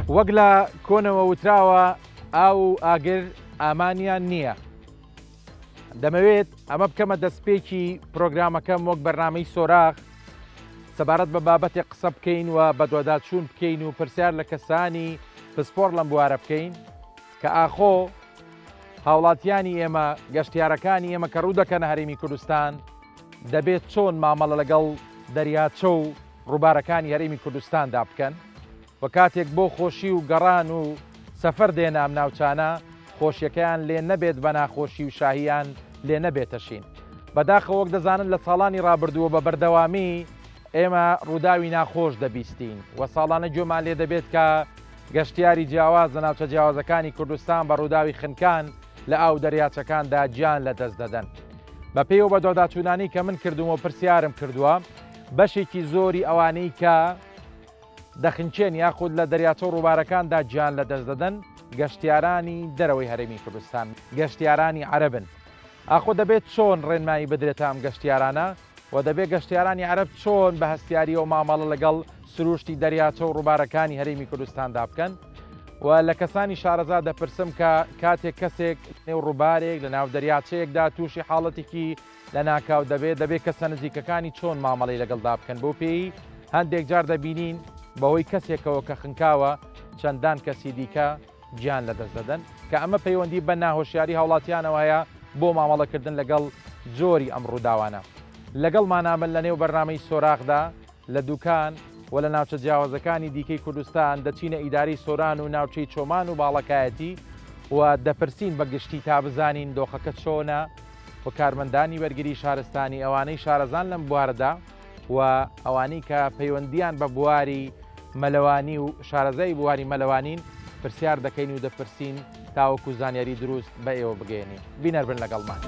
وەک لە کۆنەوە وتراوە ئاو و ئاگر ئامانیان نییە. دەمەوێت ئەمە بکەمە دەستپێکی پرۆگرامەکەم وەک بەرنامەی سۆراخ سەبارەت بە بابەتێک قسە بکەین و بە دۆداچوون بکەین و پرسیار لە کەسانی پسپۆر لەم بوارە بکەین کە ئاخۆ هاوڵاتیانی ئێمە گەشتیارەکانی ئێمە کە ڕوو دەکەنە هەرێمی کوردستان دەبێت چۆن مامەڵە لەگەڵ دەریاچە و ڕووبارەکانی هەرێمی کوردستاندا بکەن و کاتێک بۆ خۆشی و گەڕان و سەفەر دێنە ئەم ناوچانە خۆشیەکەیان لێ نەبێت بە ناخۆشی و شاهیان لێ نەبێتەشین. بەداخەوە وەک دەزانن لە ساڵانی ڕابردووە بە بەردەوامی ئێمە ڕووداوی ناخۆش دەبیستین و ساڵانە گوێمان لێ دەبێت کە گەشتیاری جیاواز لە ناوچە جیاوازەکانی کوردستان بە ڕووداوی خنکان لە ئاو دەریاچەکاندا گیان لە دەست دەدەن. بە پێیەوە بە دۆداچوونانی کە من کردووە و پرسیارم کردووە بەشێکی زۆری ئەوانەی کە دەخنچێن یاخود لە دەریاچە و ڕووبارەکاندا گیان لە دەست دەدەن گەشتیارانی دەرەوەی هەرێمی کوردستان، گەشتیارانی عەرەبن. ئاخۆ دەبێت چۆن ڕێنمایی بدرێتە ئەم گەشتیارانە و دەبێت گەشتیارانی عەرەب چۆن بە هەستیاری و مامەڵە لەگەڵ سروشتی دەریاچە و ڕووبارەکانی هەرێمی کوردستاندا بکەن و لە کەسانی شارەزا دەپرسم کە کاتێک کەسێک نێو ڕووبارێک لە ناو دەریاچەیەکدا تووشی حاڵەتێکی لە ناکاو دەبێت کەسە نزیکەکانی چۆن مامەڵەی لەگەڵدا بکەن. بۆ پێی هەندێک جار دەبینین بەهۆی کەسێکەوە کە خنکاوە چەندان کەسی دیکە گیان لەدەست دەدەن کە ئەمە پەیوەندی بە ناهۆشیاری هاوڵاتیانەوە هەیە بۆ مامەڵەکردن لەگەڵ جۆری ئەم ڕووداوانە. لەگەڵمانامن لە نێو بەرنامەی سۆراخدا لە دوکان و لە ناوچە جیاوازەکانی دیکەی کوردستان دەچینە ئیداری سۆران و ناوچەی چۆمان و باڵەکایەتی و دەپرسین بە گشتی تا بزانین دۆخەکە چۆنە و کارمەندانی وەرگری شارستانی ئەوانەی شارەزان لەم بوارەدا و ئەوانەی کە پەیوەندیان بە بواری مەلەوانی و شارەزای بواری مەلەوانین پرسیار دەکەین و دەپرسین تاوەکو زانیاری دروست بە ئێوە بگەێنین. بینەربن لەگەڵمان.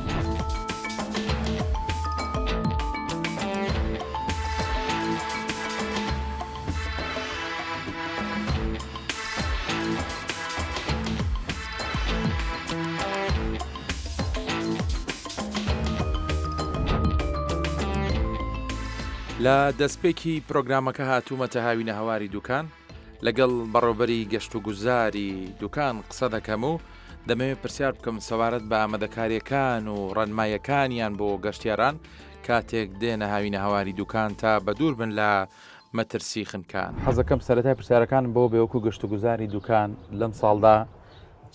لە دەستپێکی پرۆگرامەکە هاتوومەتە هاوینە هەواری دوکان لەگەڵ بەڕێوەبەری گەشت و گوزاری دوکان قسە دەکەم و دەمەوێت پرسیار بکەم سەبارەت بە ئامادەکاریەکان و ڕەنمایەکانیان بۆ گەشتیاران کاتێک دێنە هاوینە هەواری دوکان تا بە دوور بن لە مەترسی خنکان. حەزەکەم سەرەتای پرسیارەکانم بۆ بێوەکو گەشت و گوزاری دوکان لەم ساڵدا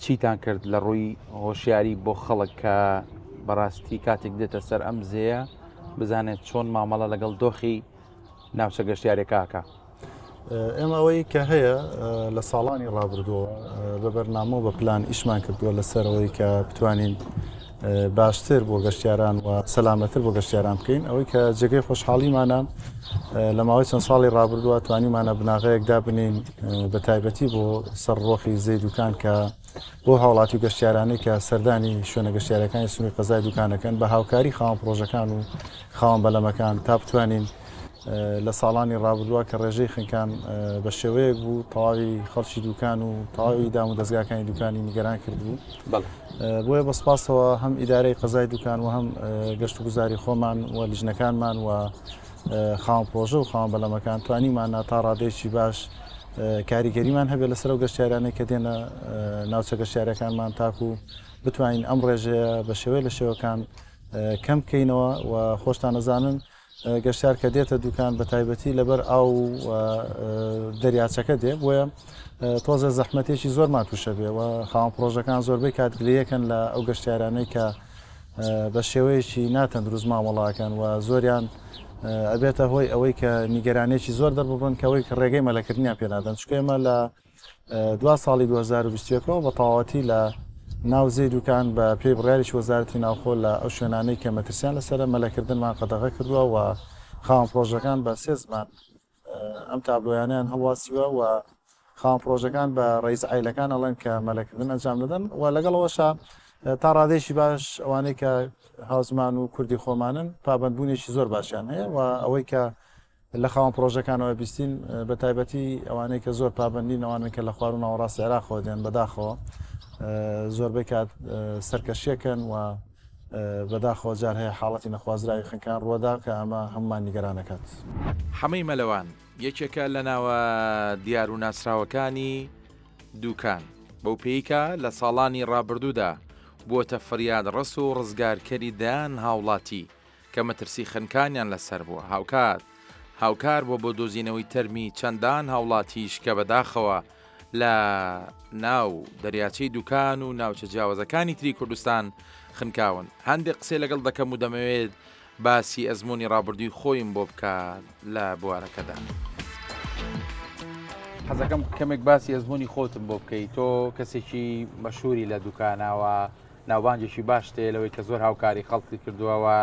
چیتان کرد لە ڕووی هۆشیاری بۆ خەڵک کە بەڕاستی کاتێک دێتە سەر ئەم زێیە بزانێت چۆن مامەڵە لەگەڵ دۆخی ناوچە گەشتیارێکاکە. ئێمە ئەوەی کە هەیە لە ساڵانی ڕابردووە بە بەرنامە بە پلان ئیشمان کردووە لەسەرەوەی کە بتوانین باشتر بۆ گەشتیاران و سەلامەتر بۆ گەشتیاران بکەین ئەوەی کە جێگەی خۆشحاڵیمانە لە ماوەی چەند ساڵی ڕابردووە توانیمانە بناغەیەکدا بنین بە تایبەتی بۆ سەرڕۆخی زەی دوکان کە بۆ هاوڵاتی و گەشتیارانی کە سەردانی شوێنە گەشتیارەکانی سنووی قەزای دوکانەکەن بە هاوکاری خاوەن پرۆژەکان و خاوەن بەلەمەکان تا بتوانین لە ساڵانی ڕابردووە کە ڕێژەی خنکان بە شێوەیەک بوو تەواوی خەڵکی دوکان و تەواوی دام و دەستگاکانی دوکانی نیگەران کردبوو. بۆیە بەسپاسەوە هەم ئیدارەی قەزای دوکان و هەم گەشت و گوزاری خۆمان و لیژنەکانمان و خاوەن پرۆژە و خاوەن بەلەمەکان توانیمانە تا ڕادێکی باش کاریگەریمان هەبێت لەسەر و گەشتیارانەی کە دێنە ناوچە گەشتیارەکانمان تاکو بتوانین ئەم ڕێژەیە بە شێوەیە لە شێوەکان کەم بکەینەوە و خۆشتان نەزانن گەشتار کە دێتە دوکان بە تایبەتی لەبەر ئاو دەریاچەکە دێ بۆیە تۆزە زەحمەتێکی زۆرمان تووشە بێ و خاوەن پرۆژەکان زۆربەی کاتگلەیەکەن لە ئەو گەشتیارانەی کە بە شێوەیەکی ناتەن دروست مامەڵاکەن و زۆریان ئەبێتە هۆی ئەوەی کە نیگەرانێکی زۆر دەرببن کەەوەی کە ڕێگەی مەلەکردنیان پێدادەن چکە ئێمە لە دو ساڵی 2021ەوە بە تەواوەتی لە ناوزەی دوکان بە پێی بڕیاریی وەزارەتی ناوخۆ لە ئەو شوێنانەی کە مەترسیان لەسرە مەلەکردنمان قەدەغە کردووە و خاوەن پرۆژەکان بە سێ زمان ئەم تابلۆیانیان هەڵواسیوە و خاوەن پرۆژەکان بە ڕئیس عایلەکان ئەڵێن کە مەلەکردن ئەنجام دەدەن و لەگەڵەوەشە تا ڕادێکی باش ئەوانەی کە هاوزمان و کوردی خۆمانن پابندبوونێکی زۆر باشیان هەیە و ئەوەی کە لە خاوەن پرۆژەکانەوە بیستین بە تایبەتی ئەوانەی کە زۆر پابندین ئەوانە کە لە خوار و ناوەڕاستی عێراقەوە دێن بەداخەوە زۆربەی کات سەرکەشیەکەن و بەداخەوە جار هەیە حاڵەتی نەخوازراوی خنکان ڕووەدا کە ئەمە هەمومان نیگەرانەکات. حەمەی مەلەوان یەکێکە لە ناوە دیار و ناسراوەکانی دوکان بەو پێیکە لە ساڵانی ڕابردوودا بووەتە فریاد ڕس و ڕزگارکەری دایان هاوڵاتی کە مەترسی خنکانیان لەسەر بووە هاوکار بۆ دۆزینەوەی تەرمی چەندان هاوڵاتیش کە بەداخەوە لە ناو دەریاچەی دوکان و ناوچە جیاوازەکانی تری کوردستان خنکاون. هەندێک قسەی لەگەڵ دەکەم و دەمەوێت باسی ئەزمموی ڕابردووی خۆیم بۆ بکات لە بوارەکەدا. حەزەکەم کەمێک باسی ئەزمموی خۆتم بۆ بکەیت. تۆ کەسێکی مەشهوری لە دوکاناوە، ناوبانجێکی باش تێ لەوەی کە زۆر هاوکاری خەڵکی کردووەوە،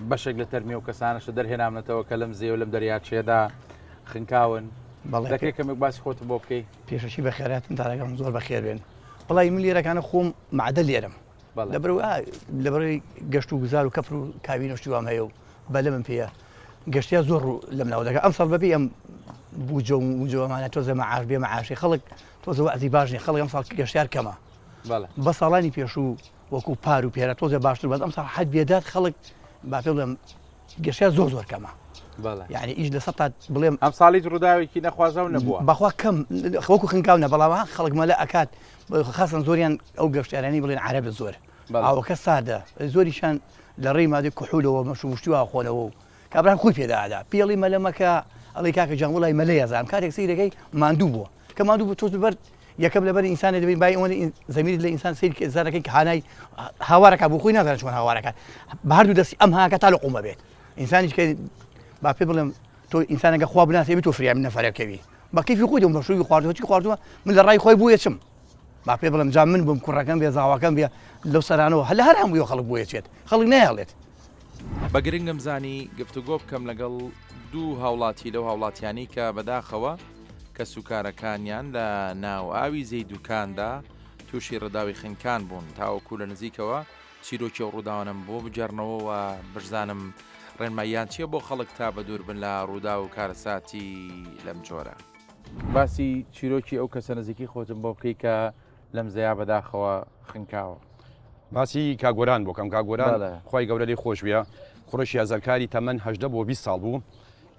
بەشێک لە تەرمی و کەسانەشە دەرهێنامنێتەوە کە لەم زێ و لەم دەریاچێدا خنکاون. دەکرێت کەمێک باسی خۆتم بۆ بکەیت. پێشەشی بە خێراتم تاەکەم زۆر بەخێر بێن. بەڵی من لێرەکانە خۆم معدە لێرم لەبەرەوەی گەشت و گوزار و کەپر و کاوینەشتوام هەیە و بەلە من پێە گەشتیا زۆر لەم ناو دەکە. ئەم سەڵ بەبێ ئەم بوجە و جوامانە تۆزە مەعاش بێ مەعاشی خەڵک تۆزە وەعزی باش نیە، خەڵک ئەم ساڵ گەشتیار کەمە بە ساڵانی پێشوو وەکو پار و پێرە تۆزە باشتر بەس ئەم ساڵ حەد بێدات خەڵک با پێ بڵێم گەشتیار زۆر کەمە. یعنی ئیش لە سەد بڵێم ئەم ساڵی ڕووداوێکی نەخوازەو نەبووە بەخوا کەم وەکو خنکاونە بەڵام خەڵک مەلە ئەکات خاصن زۆریان ئەو گەشتیارانی بڵێن عەرەبە زۆر ئەوەکە سادە زۆریشان لە ڕێی مادەی کوحولەوە مەشوشتووە خۆنەوە و کابران خۆی پێدادا پێڵی مەلەمەکە ئەڵی کاکە جان وڵای مەلەیە زانم کاتێک سەیرەکەی ماندوو بووە کە ماندوو بوو تۆ بەر یەکەم لەبەر ئینسانە دەبین بای ئەوەنە زەمیری لە ئینسان سەیری زارەکەی کە هانای هاوارەکە بوو خۆی نازانێت چۆن هاوارەکە بە هەردوو دەستی ئەم هاکە تا لە قومە بێت ئینسانیش کە با پێ بڵێم تۆ ئینسانەکە خوا بناسێ تۆ فریا من نەفەرەکەوی بە کەیفی خۆی دەم بە شووی خواردووە چی خواردووە من لە ڕای خۆی بووە چم با پێ بڵێم جا من بم کوڕەکەم بێ زاواکەم بێ لەو سەرانەوە هەل هەر هەمووی خەڵک بۆیە چێت خەڵک نایڵێت. بە گرنگم زانی گفتوگۆ بکەم لەگەڵ دوو هاوڵاتی لەو هاوڵاتیانی کە بەداخەوە کە سوکارەکانیان لە ناو ئاوی زەیدوکاندا تووشی ڕەداوی خنکان بوون تاوەکو لە نزیکەوە چیرۆکی و ڕووداوانم بۆ بجارنەوە و بژزانم ڕێنماییان چییە بۆ خەڵک تا بە دوور بن لە ڕوودا و کارەساتی لەم جۆرە. باسی چیرۆکی ئەو کەسە نزیکی خۆتم بۆ بکەی کە لەم زەیا بەداخەوە خنکاوە. باسی کاگۆران بۆ کەم کاگۆران خی گەورە لێ خۆش بێ کوڕەشی هەزارکاری تەمەەن 18 بۆ 20 ساڵ بوو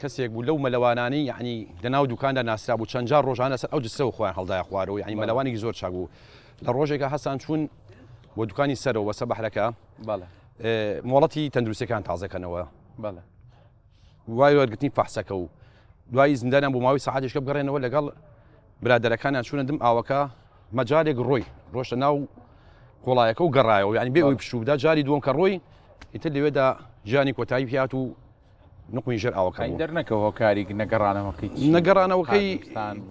کەسێک بوو لەو مەلەوانانی یعنی لەناو دوکاندا ناسرا بوو چەند جار ڕۆژانە سەر ئەو جسە و خۆیان هەڵدای خوارەوە یعنی مەلەوانێکی زۆر چاک بوو لە ڕۆژێکە هەسان چوون بۆ دوکانی سەرەوە بەسە بەحرەکە مۆڵەتی تەندروستەکان تازەکەنەوە وای وەرگرتنی فەحسەکە و دوای زیندانیان بۆ ماوەی سەعاتێکە بگەڕێنەوە لەگەڵ برادەرەکانیان چوونە دم ئاوەکە مەجارێک ڕۆی ڕۆشتە ناو کۆڵایەکە و گەڕایەوە یعنی بێ ئەوی پشوودا جاری دووەم کە ڕۆی ئیتر لەوێدا ژیانی کۆتایی پیات و نقمی ژێر ئاوەکە دەرنەکەەوە کاری نەگەڕانەوەکەی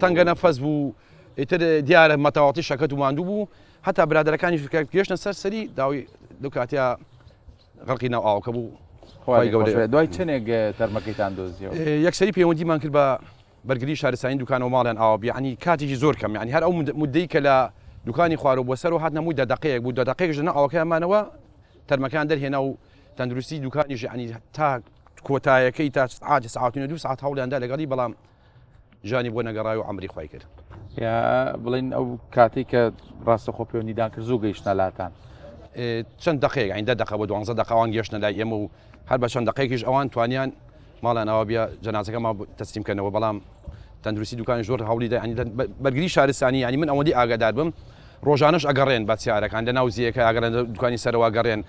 تەنگە نەفەس بوو ئیتر دیارە مەتەواتی شەکەت و ماندوو بوو هەتا برادەرەکانی گەشتە سەر سەری داوای لەو کاتیا غەڵقی ناو ئاوەکە بوو. دوای چنێک تەرمەکەیتان دۆزیەوە یەکسەری پەیوەندیمان کرد بە بەرگری شارستانی دوکانەوە ماڵیان ئاوە یعنی کاتێکی زۆر کەم یعنی هەر ئەو مدەی کە لە دوکانی خوارەوە بۆ سەر و هات نەمووی دەدەقەیەک بوو دەدەقەیەک ژنە ئەوەکەمانەوە تەرمەکان دەرهێنا و تەندروستی دوکانیش ینی تا کۆتایەکەی تا ساعتینە 2 ساعت هەوڵیاندا لەگەڵی بەڵام ژانی بۆ نەگەڕای و ئەمری خۆی کرد. یا بڵین ئەو کاتی کە ڕاستە خۆ پەیوەندیدان کرد زوو گەیشتە لاتان چەند دقەیەک ئەین 10 دقە بۆ 12 دقەوان گەشتە لای ئێمە و هەر بە چەند دقەیەکیش ئەوان توانیان ماڵیان ئەوە بیا جەنازەکەمان تەسلیمکردنەوە بەڵام تەندروستی دوکانی زۆر هەوڵی دا ینی بەرگری شارستانی ینی من ئەوەندی ئاگادار بم ڕۆژانەش ئەگەڕێن بە چیارەکان لە ناو زیەکە ئاگەڕێن دوکانی سەرەوە گەڕێن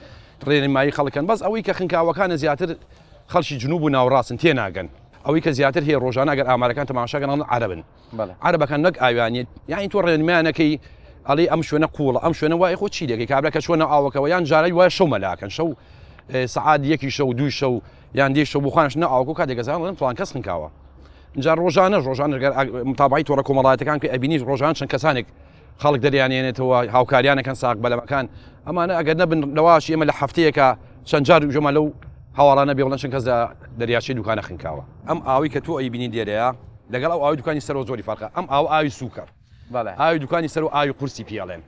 ڕێنمایی خەڵکن بەس ئەوەی کە خنکاوەکانە زیاتر خەڵکی جنوب و ناوڕاستن تێناگەن ئەوەی کە زیاتر هەیە ڕۆژانە ئەگەر ئامارەکان تەماشاگەن عەرەبن عەرەبەکان نەک ئاویانیت یعنی تۆ ڕێنمایانەکەی ئەڵێ ئەم شوێنە قوڵە ئەم شوێنە وای خۆ چی دەکەی کابرا کە چۆنە ئاوەکەوە یان جارای وایە شەو مەلاکەن شەو سەعات 1 شەو 2 شەو یان 10 شەو بخوانش نە ئاوەکە کاتێک گەزانڵێن فڵان کەس خنکاوە اینجا ڕۆژانە متابعی تۆڕە کۆمەڵایەتەکان کە ئەبینی ڕۆژان چەند کەسانێک خەڵک دەریانێنێتەوە هاوکاریانەکەن ساق بەلەمەکان ئەمانە ئەگەر نەبن لەواشی ئێمە لە هەفتەیەکە چەند جار ژەمە لەو هەواڵانە بێڵەن چەند کەس دەریاچەی دوکانە خنکاوە ئەم ئاوی کە تۆ ئەیبینی دێرەیە لەگەڵ ئەو ئاوی دوکانی سەرەوە زۆری فەرقە ئەم ئاوی سووکە ئاوی دوکانی سەر و ئاوی قورسی پیاڵێن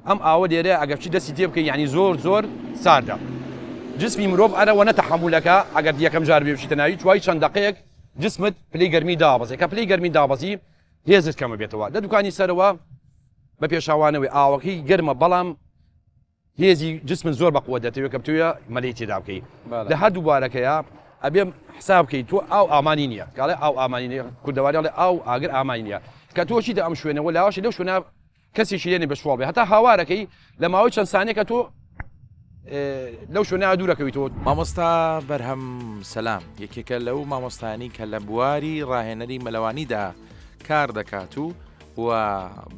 ئەم ئاوە دێرەیە ئەگەر چی دەستی تێ بکەی یعنی زۆر ساردە جسمی مرۆڤ ئەرەوە نەتەحەمولەکە ئەگەر یەکەم جار بێ بچیتە ناوی توای چەند دقەیەک جسمت پلەی گەرمی دابەزی کە پلەی گەرمی دابەزی هێزت کەمە بێتەوە لە دوکانی سەرەوە بە پێشاوانەوەی ئاوەکەی گەرمە بەڵام هێزی جسمن زۆر بەقوە دەتەوێت کە بتوێ مەلەی تێدا بکەی لە هەردوو بارەکەیە ئەبێ حساب بکەیت تۆ ئەو ئامانی نییە کاڵێ ئەو ئامانی نیە کوردەوارڵێ ئەو ئاگر ئامانی نیە کە تۆچیتە ئەم شوێنەوە لاواشی لەو شوێنە کەسێکی لێنێ بەشواڵ بێ هەتا هاوارەکەی لە ماوەی چەند سانێکە تۆ لەو شوێنە دوورەکەویتەوە. مامۆستا بەرهەم سەلام یەکێکە لەو مامۆستانی کە لە بواری ڕاهێنەری مەلەوانیدا کار دەکات و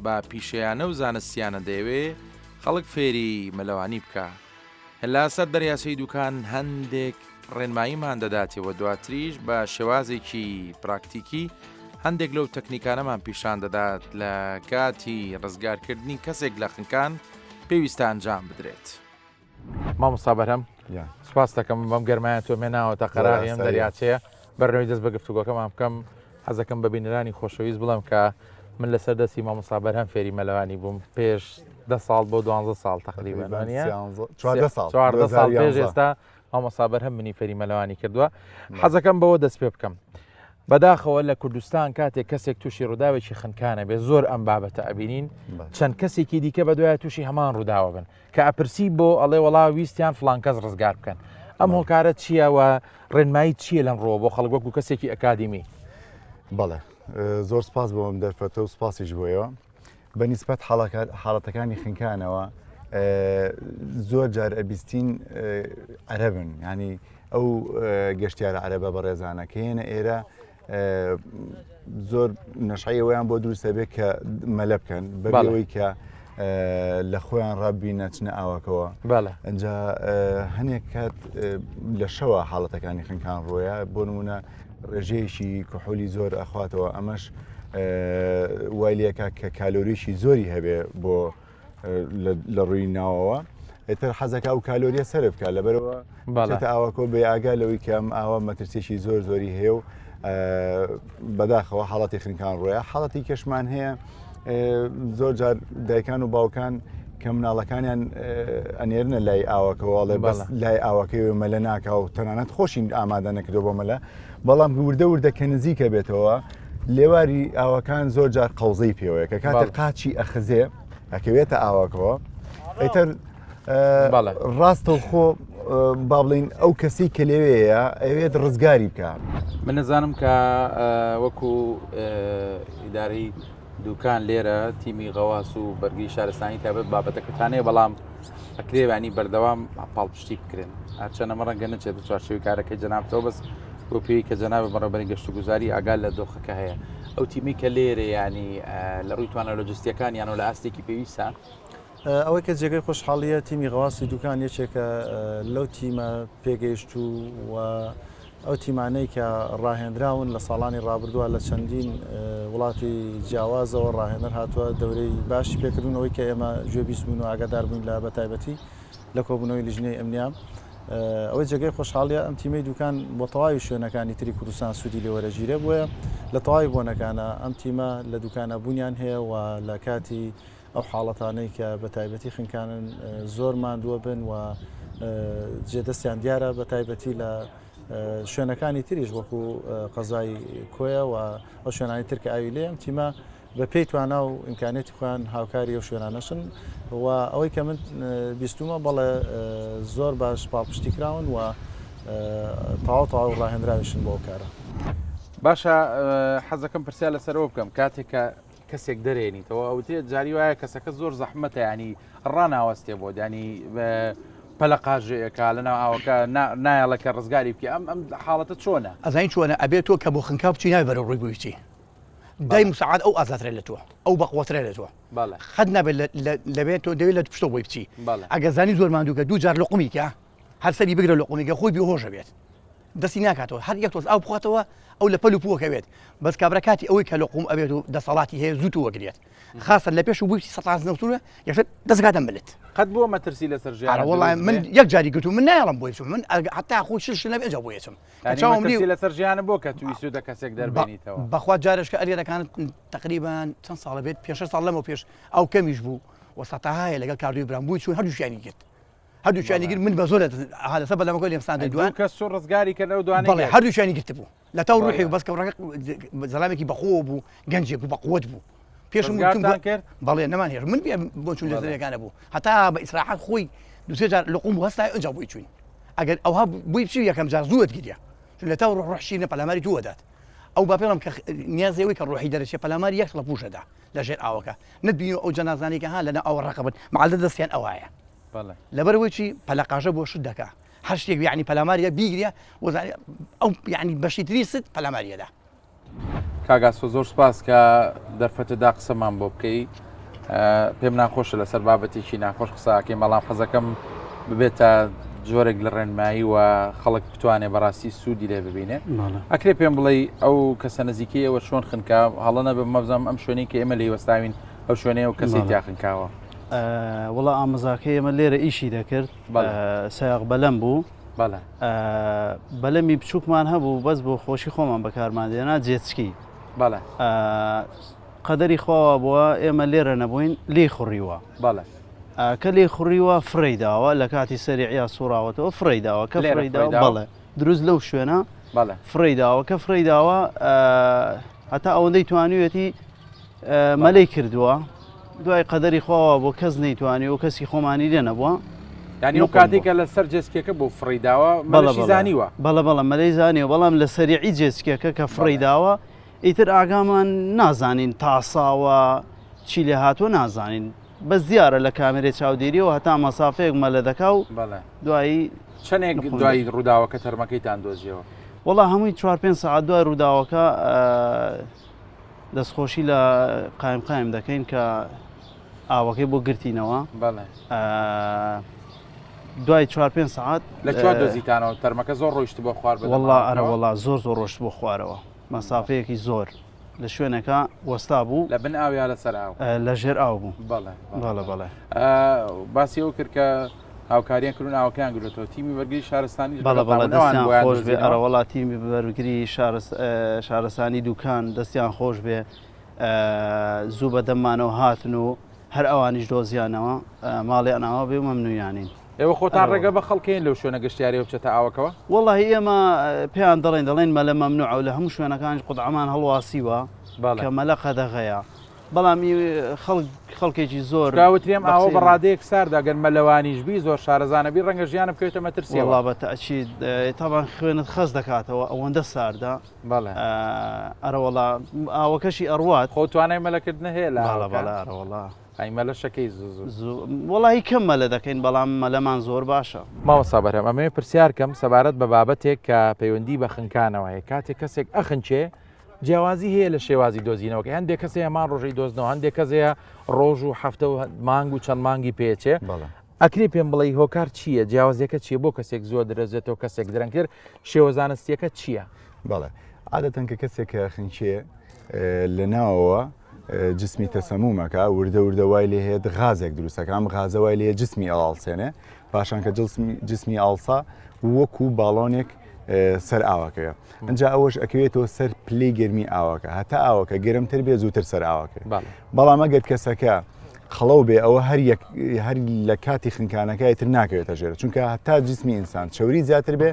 بە پیشەیانە و زانستیانە دەیەوێ خەڵک فێری مەلەوانی بکە. هەلا سەر دەریاسەی دوکان هەندێک ڕێنماییمان دەداتەوە دواتریش بە شێوازێکی پراکتیکی هەندێک لەو تەکنیکانەمان پیشان دەدات لە کاتی ڕزگارکردنی کەسێک لە خنکان پێویستە ئەنجام بدرێت. مامۆستا بەرهەم سوپاس دەکەم بەم گەرمایان تۆ مێناوەتە قەراغی ئەم دەریاچەیە بەرنەوەی دەست بە گفتوگۆکەمان بکەم حەزەکەم بە بینەرانی خۆشەویست بڵم کە من لەسەر دەستی مامۆستا بەرهەم فێری مەلەوانی بووم پێش 10 ساڵ بۆ 12 ساڵ تقریبا 14 ساڵ پێش ئێستا مامۆستا بەرهەم منی فێری مەلەوانی کردووە. حەزەکەم بەوە دەست پێ بکەم بەداخەوە لە کوردستان کاتێک کەسێک تووشی ڕووداوێکی خنکانە بێ زۆر ئەم بابەتە ئەبینین چەند کەسێکی دیکە بە دوای تووشی هەمان ڕووداوە بن کە ئەپرسی بۆ ئەڵێ وەڵا ویستیان فڵان کەس ڕزگار بکەن. ئەم هۆکارە چییەوە ڕێنمایی چییە لەم ڕۆ بۆ خەڵک وەکو کەسێکی ئەکادیمی؟ بەڵێ زۆر سپاس بۆم دەرفەتە و سپاسیش بۆیەوە بەنسبەت حاڵەتەکانی خنکانەوە زۆر جار ئەبیستین عەرەبن ینی ئەو گەشتیارە عەرەبە بە ڕێزانە کە هێنە ئێرە زۆر نەشایەوەیان بۆ دروستە بێت کە مەلە بکەن بەبێەوەی کە لە خۆیان ڕاببینە چنە ئاوەکەوە ئەجا هەنێک کات لە شەوە حاڵەتەکانی خنکان ڕۆیە بۆ نمونە ڕێژەیەکی کحولی زۆر ئەخواتەوە ئەمەش وایلیەکە کە کالۆریشی زۆری هەبێ بۆ لە ڕووی ناوەوە ئێتر حەزەکە و کالۆریە سەرف بکە لەبەرەوە ئاوەکۆ بێ ئاگا لەوەی کەم ئاوە مەترسێکی زۆر زۆری هەیە و بەداخەوە حاڵەتی خنکان ڕۆیە حاڵەتی کەشمان هەیە زۆر جار دایکان و باوکان کە مناڵەکانیان ئەنێرنە لای ئاوەکەوەڵێ بەس لای ئاوەکەی مەلە ناکە و تەنانەت خۆشین ئامادە نەکردو بۆ مەلە بەڵام وردە وردە کە نزیکە بێتەوە لێواری ئاوەکان زۆر جار قەوزەی پێوەیە کە کاتێک قاچی ئەخزێ ئەکەوێتە ئاوەکەوە ئەیتر ڕاستە خۆ با بڵین ئەو کەسی کە لێوەیە ئەوێت ڕزگاری بکە. من نەزانم کە وەکو ئیدارەی دوکان لێرە تیمی غەواس و بەرگری شارستانی تابێت بابەتەکەتانەیە بەڵام ئەکرێوانی بەردەوام پاڵپشتی بکرێن هەرچەنەمە ڕەنگە نەچێت چوارچێوی کارەکەی جەنابەوە بەس بۆ پێی کە جەنابە بەڕێوەبەری گەشت و گوزاری ئاگال لە دۆخەکە هەیە ئەو تیمی کە لێرە ینی لە ڕووی توانە لۆجستیەکان یان و لە ئاستێکی پێویستە ئەوەی کە جێگەی خۆشحاڵیە تیمی غەواسی دوکان یەکێکە لەو تیمە پێگەیشت و ئەو تیمانەی کە ڕاهێنراون لە ساڵانی ڕابردووە لە چەندین وڵاتی جیاوازەوە ڕاهێنەر هاتووە دەورەی باشی پێکردنەوەی کە ئێمە گوێبیست بوون و ئاگادار بووین لە بەتایبەتی لە کۆبوونەوەی لیژنەی ئەمنیام ئەوەی جێگەی خۆشحاڵیە ئەم تیمەی دوکان بۆ تەواوی شوێنەکانی تری کوردستان سوودی لێوەرەگیرێ بۆیە لە تەواوی بۆنەکانە ئەم تیمە لە دوکانە بوونیان هەیە و لە کاتی ئەو حاڵەتانەی کە بەتایبەتی خنکانن زۆر ماندووە بن و جێدەستیان دیارە بەتایبەتی لە شوێنەکانی تریش وەکو قەزای کۆیە و ئەو شوێنانی ترکە ئاوی لێ ئەم تیمە بە پێی توانە و ئیمکانێتی خۆیان هاوکاری ئەو شوێنانەشن و ئەوەی کە من بیستومە بەڵێ زۆر باش پاڵپشتی کراون و تەواو ڕاهێنراویشن بۆ ئەو کارە. باشە حەزەکەم پرسیار لەسەرەوە بکەم کاتێکە کەسێک دەرێنیتەوە ئەوتێت جاری وایە کەسەکە زۆر زەحمەتە ینی ڕناوەستێ بۆ ینی پەلە قاژەیەکە لەناو ئاوەکە نایەڵەکە ڕزگاری بکە ئەم حاڵەتە چۆنە؟ ئەزانی چۆنە ئەبێت تۆ کە بۆ خنکاو بچی ناوی بەرە ڕووی بوویچی دای مساعد ئەو ئازاترێت لە تۆ ئەو بەقوترێت لە تۆ خەت نابێت لەبێت تۆ دەوێت لە پشتۆ بۆی بچی ئەگە زانی زۆر ماندووکە دوو جار لقمیکە هەر سەری بگرە لقمیکە خۆی بێهۆشە بێت دەستی ناکاتەوە هەر یەک تۆز ئاو بخواتەوە ئەو لە پەل و پووەکەوێت بەس کابرا کاتی ئەوەی کە لقوم ئەبێت و دەسەڵاتی هەیە زووت وەگرێت خاصە لە پێش و بووی 1970 یەکسەر دەستگاتە ملت قەت بۆ مەترسی لەسەر ژیان وڵای من یەک جاری گرتو من نایڵم بۆی من حتا خۆی شش نەبێ ئەجا بۆیەچم لەسەر ژیانە بۆ کە توی سوودە کەسێک دەربێنیتەوە بەخوا جارشکە ئەلێرەکانت تقریبان چەند ساڵە بێت پێش ساڵ لەمە پێش ئەو کەمیش بوو وەسەتاهایە لەگەڵ کاردوی برام بووی چوون هەردووشیانی گرت هەردووشیانی گرت من بە زۆرت هەدەسە بەلەمەکە لێمستان دوان کەس سوور ڕزگاری کە لەو دوانەی بەڵێ هەردووشیانی گرت بوو لە تاو ڕوحی بەس کە زەلامێکی بەخۆ بوو گەنجێک بوو بەقوت بوو پێشم کرد بەڵێ نەمان هێر من بۆ چوون لەزەرەکانە بوو هەتا بە ئیسراحەت خۆی دوسێ جار لقوم هەستا ئەجا بووی چوین ئەگەر ئەوها بووی بچی یەکەم جار زووت گیرە چون لە تا ڕۆح شینە پەلاماری تووەدات ئەو با پێڵم کە نیازەوەی کە ڕۆحی دەرەچێ پەلاماری یەک لە پوشەدا لە ژێر ئاوەکە نتبین ئەو جەنازانی کە ها لەنە ئەو ڕقبن معلدە دەستیان ئەوایە لەبەرەوەی پەلەقاژە بۆ شت دەکا هەر شتێک یعنی پەلاماریە بیگرە ئەو یعنی بەشی تری ست پەلاماریەدا. کاگاسۆ زۆر سپاس کە دەرفەتەدا قسەمان بۆ بکەی پێم ناخۆشە لەسەر بابەتێکی ناخۆش قساکەی بەڵام حەزەکەم ببێتە جۆرێک لە ڕێنمایی و خەڵک بتوانێت بەڕاستی سوودی لێ ببینێ ئەکرێ پێم بڵێ ئەو کەسە نزیکەیەوە چۆن خنکا هەڵەنە بە مەبزەم ئەم شوێنەی کە ئێمە لێ وەستاوین ئەو شوێنەیە و کەسی تیا خنکاوە وڵا ئامۆزاکە ئێمە لێرە ئیشی دەکرد سایق بەلەم بوو بەلەمی بچووکمان هەبوو بەس بۆ خۆشی خۆمان بەکارماندێنا جێچکی قەدەری خۆوە بووە ئێمە لێرە نەبووین لێ خوڕیوە کە لێ خوڕیوە فڕیداوە لە کاتی سەریعیا سوڕاوەتەوە فڕیداوە کە فڕیداوە بەڵێ دروست لەو شوێنە فڕیداوە کە فڕیداوە هەتا ئەوەندەی توانیوێتی مەلەی کردووە دوای قەدەری خۆوە بۆ کەس نەیتوانی و کەسی خۆمانی لێ نەبووە ینی ئەو کاتێکە لەسەر جێسکێکە بۆ فڕیداوە مەلەشی زانیوە بەڵە مەلەی زانیوە بەڵام لە سەریعی جێسکێکە کە فڕیداوە ئیتر ئاگامان نازانین تاساوە چی لێ هاتووە نازانین بەس دیارە لە کامێرەی چاودێریەوە هەتا مەسافەیەک مەلە دەکاو دوایی چەندێک دوای ڕووداوەکە تەرمەکەیتان دۆزیەوە وەڵا هەمووی 4-5 ساعت دوای ڕووداوەکە دەستخۆشی لە قایم دەکەین کە ئاوەکەی بۆ گرتینەوە دوای 4-5 ساعت لەکوێ دۆزیتانەوە تەرمەکە زۆر ڕۆیشت بۆ خوار وەڵا ئەرەوەڵا زۆر ڕۆشت بۆ خوارەوە مەسافەیەکی زۆر لە شوێنەکە وەستا بوو لە بن ئاویا لە سەر ئاو لە ژێر ئاو بوو بەڵێ باسی ئەو کرد کە هاوکاریان کردون ئاوەکەیان گرێتەوە تیمی بەرگری شارستانی بەڵە دەستیان خۆش بێ ئەرەوەڵا تیمی بەرگری شارستانی دوکان دەستیان خۆش بێ زوو بەدەممانەوە هاتن و هەر ئەوانیش دۆزیانەوە ماڵی ئەناوە بێ مەمنویانین ئێوە خۆتان ڕێگە بە خەڵکەین لەو شوێنە گەشتیاریەوە بچێتە ئاوەکەوە وەڵی ئێمە پێیان دەڵێن مەلە مەمنوع و لە هەموو شوێنەکانی قوتعمان هەڵواسیوە کە مەلە قەدەغەیە بەڵامی خەڵکێکی زۆر راوتریم ئاوە بە ڕادەیەک ساردا گەن مەلەوانیشبی زۆر شارەزانەبی ڕەنگە ژیانە بکەوێتە مەترسیەوە وڵا بە تەچید تاوان خوێنت خەز دەکاتەوە ئەوەندە ساردا ئەرەوەڵا ئاوەکەشی ئەڕوات خۆتوانای مەلەکردنە هەیە لە ئەرەوەڵا ئەیمەلە شەکەی وڵی کەم مەلە دەکەین بەڵام مەلەمان زۆر باشە ماوەسا بەرهەم ئەمێ پرسیارکەم سەبارەت بە بابەتێک کە پەیوەندی بە خنکانەوەیە کاتێک کەسێک ئەخنچێ جیاوازی هەیە لە شێوازی دۆزینەوەکە هەندێک کەسێ هەمان ڕۆژەی دۆزنەوە هەندێک کەسەیە ڕۆژ و هەفتە و مانگ و چەند مانگی پێچێ ئەکری پێم بڵێ هۆکار چییە جیاوازیەکە چییە بۆ کەسێک زۆر درەزێتەوە کەسێک درەنگرد شێوە زانستیەکە چییە؟ بەڵێ عادەتەن کە کەسێک خنچێ لە ناوەوە جسمی تەسەمومەکە وردە وای لێ هەیە غازێک دروستەکە ئەم غازەوای لێ جسمی ئاڵسێنێ پاشان کە جسمی ئاڵسا وەکو باڵۆنێک سەر ئاوەکەیە ئەنج ئەوەش ئەکەوێتەوە سەر پلەی گەرمی ئاوەکە هەتا ئاوەکە گەرمتر بێ زووتر سەر ئاوەکە بەڵام ئەگەر کەسەکە خەڵەو بێ ئەوە هەر لە کاتی خنکانەکە تر ناکەوێتە ژێرە چونکە هەتا جسمی ئینسان چەوری زیاتر بێ